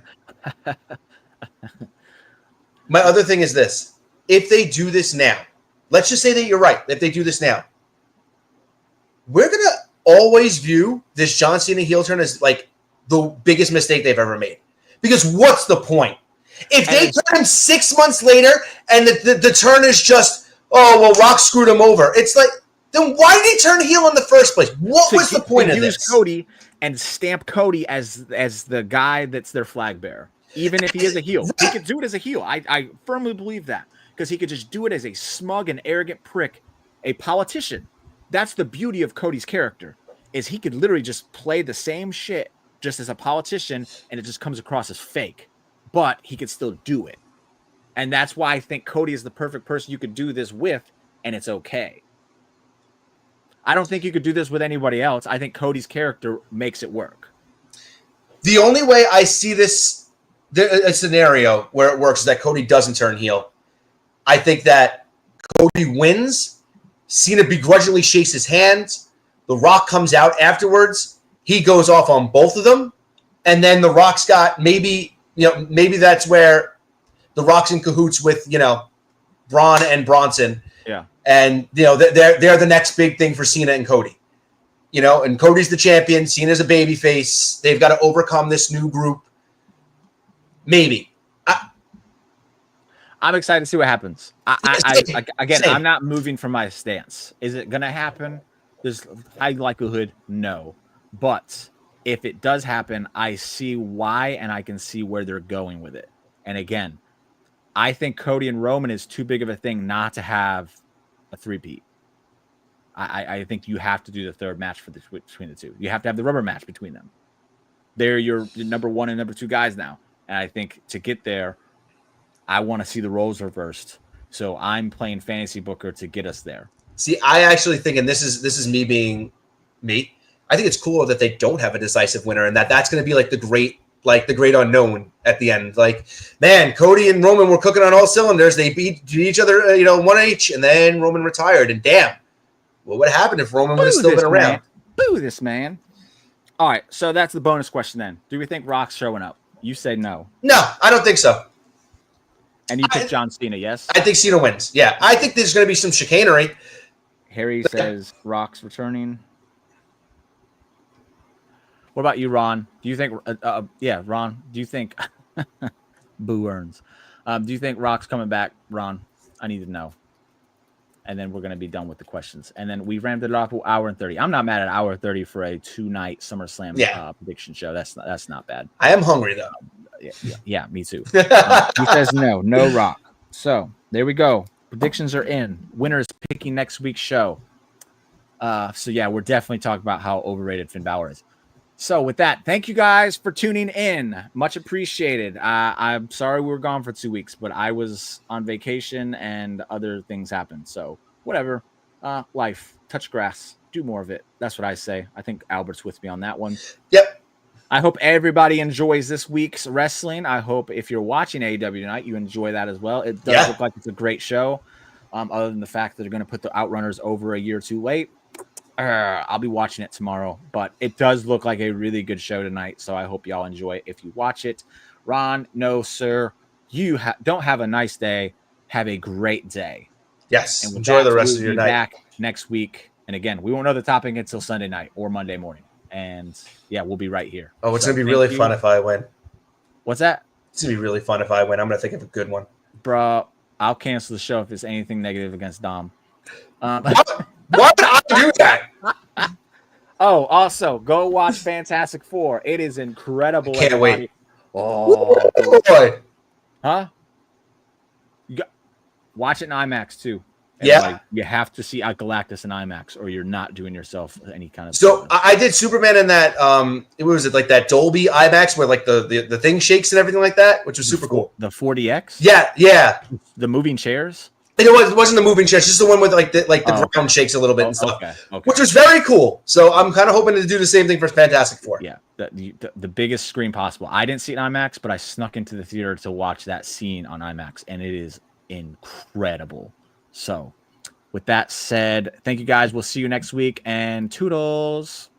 My other thing is this. If they do this now, let's just say that you're right. If they do this now, we're going to always view this John Cena heel turn as like the biggest mistake they've ever made. Because what's the point? If they turn him 6 months later and the turn is just, oh, well, Rock screwed him over. It's like, then why did he turn heel in the first place? What was the point of this? Cody and stamp Cody as the guy that's their flag bearer. Even if he is a heel, he could do it as a heel. I firmly believe that because he could just do it as a smug and arrogant prick, a politician. That's the beauty of Cody's character, is he could literally just play the same shit just as a politician, and it just comes across as fake, but he could still do it. And that's why I think Cody is the perfect person you could do this with, and it's okay. I don't think you could do this with anybody else. I think Cody's character makes it work. The only way I see this a scenario where it works is that Cody doesn't turn heel. I think that Cody wins. Cena begrudgingly shakes his hands. The Rock comes out afterwards. He goes off on both of them. And then the Rock's got maybe that's where the Rock's in cahoots with, Braun and Bronson. Yeah. And, they're the next big thing for Cena and Cody. And Cody's the champion. Cena's a babyface. They've got to overcome this new group. Maybe. I'm excited to see what happens. Again, Same. I'm not moving from my stance. Is it going to happen? There's high likelihood, no. But if it does happen, I see why, and I can see where they're going with it. And again, I think Cody and Roman is too big of a thing not to have a three-peat. I think you have to do the third match between the two. You have to have the rubber match between them. They're your number 1 and number 2 guys now. And I think to get there, I want to see the roles reversed. So I'm playing fantasy booker to get us there. See, I actually think, and this is me being me, I think it's cooler that they don't have a decisive winner and that's going to be like the great unknown at the end. Like, man, Cody and Roman were cooking on all cylinders. They beat each other, 1 each, and then Roman retired. And damn, what would happen if Roman would have still been around? Boo this man. All right, so that's the bonus question then. Do we think Rock's showing up? You say no. No, I don't think so. And you pick John Cena, yes? I think Cena wins. Yeah, I think there's going to be some chicanery. Harry says Rock's returning. What about you, Ron? Do you think? Ron. Do you think? Boo earns. Do you think Rock's coming back, Ron? I need to know. And then we're going to be done with the questions. And then we ramped it up to 1:30. I'm not mad at 1:30 for a 2-night SummerSlam prediction show. That's not bad. I am hungry though. Yeah, me too. He says no Rock. So there we go. Predictions are in. Winners picking next week's show. We're definitely talking about how overrated Finn Balor is. So with that, thank you guys for tuning in. Much appreciated. I'm sorry we were gone for 2 weeks, but I was on vacation and other things happened. So whatever. Life. Touch grass. Do more of it. That's what I say. I think Albert's with me on that one. Yep. I hope everybody enjoys this week's wrestling. I hope if you're watching AEW tonight, you enjoy that as well. It does look like it's a great show. Other than the fact that they're going to put the Outrunners over a year too late. I'll be watching it tomorrow, but it does look like a really good show tonight. So I hope y'all enjoy it if you watch it. Ron, no, sir. You don't have a nice day. Have a great day. Yes. And enjoy the rest of your night. Back next week. And again, we won't know the topic until Sunday night or Monday morning. And we'll be right here. Oh, it's going to be really fun if I win. What's that? It's going to be really fun if I win. I'm going to think of a good one. Bro, I'll cancel the show if it's anything negative against Dom. Why would I do that? Oh, also, go watch Fantastic Four. It is incredible. Can't wait. Oh, boy. Huh? Watch it in IMAX, too. Everybody, you have to see Galactus in IMAX, or you're not doing yourself any kind of. So I did Superman in that. It was like that Dolby IMAX where like the thing shakes and everything like that, which was super cool. The 4DX. Yeah. The moving chairs. It wasn't the moving chair. It's just the one with like the ground shakes a little bit and stuff, which was very cool. So I'm kind of hoping to do the same thing for Fantastic Four. Yeah, the biggest screen possible. I didn't see it in IMAX, but I snuck into the theater to watch that scene on IMAX, and it is incredible. So, with that said, thank you guys. We'll see you next week, and toodles.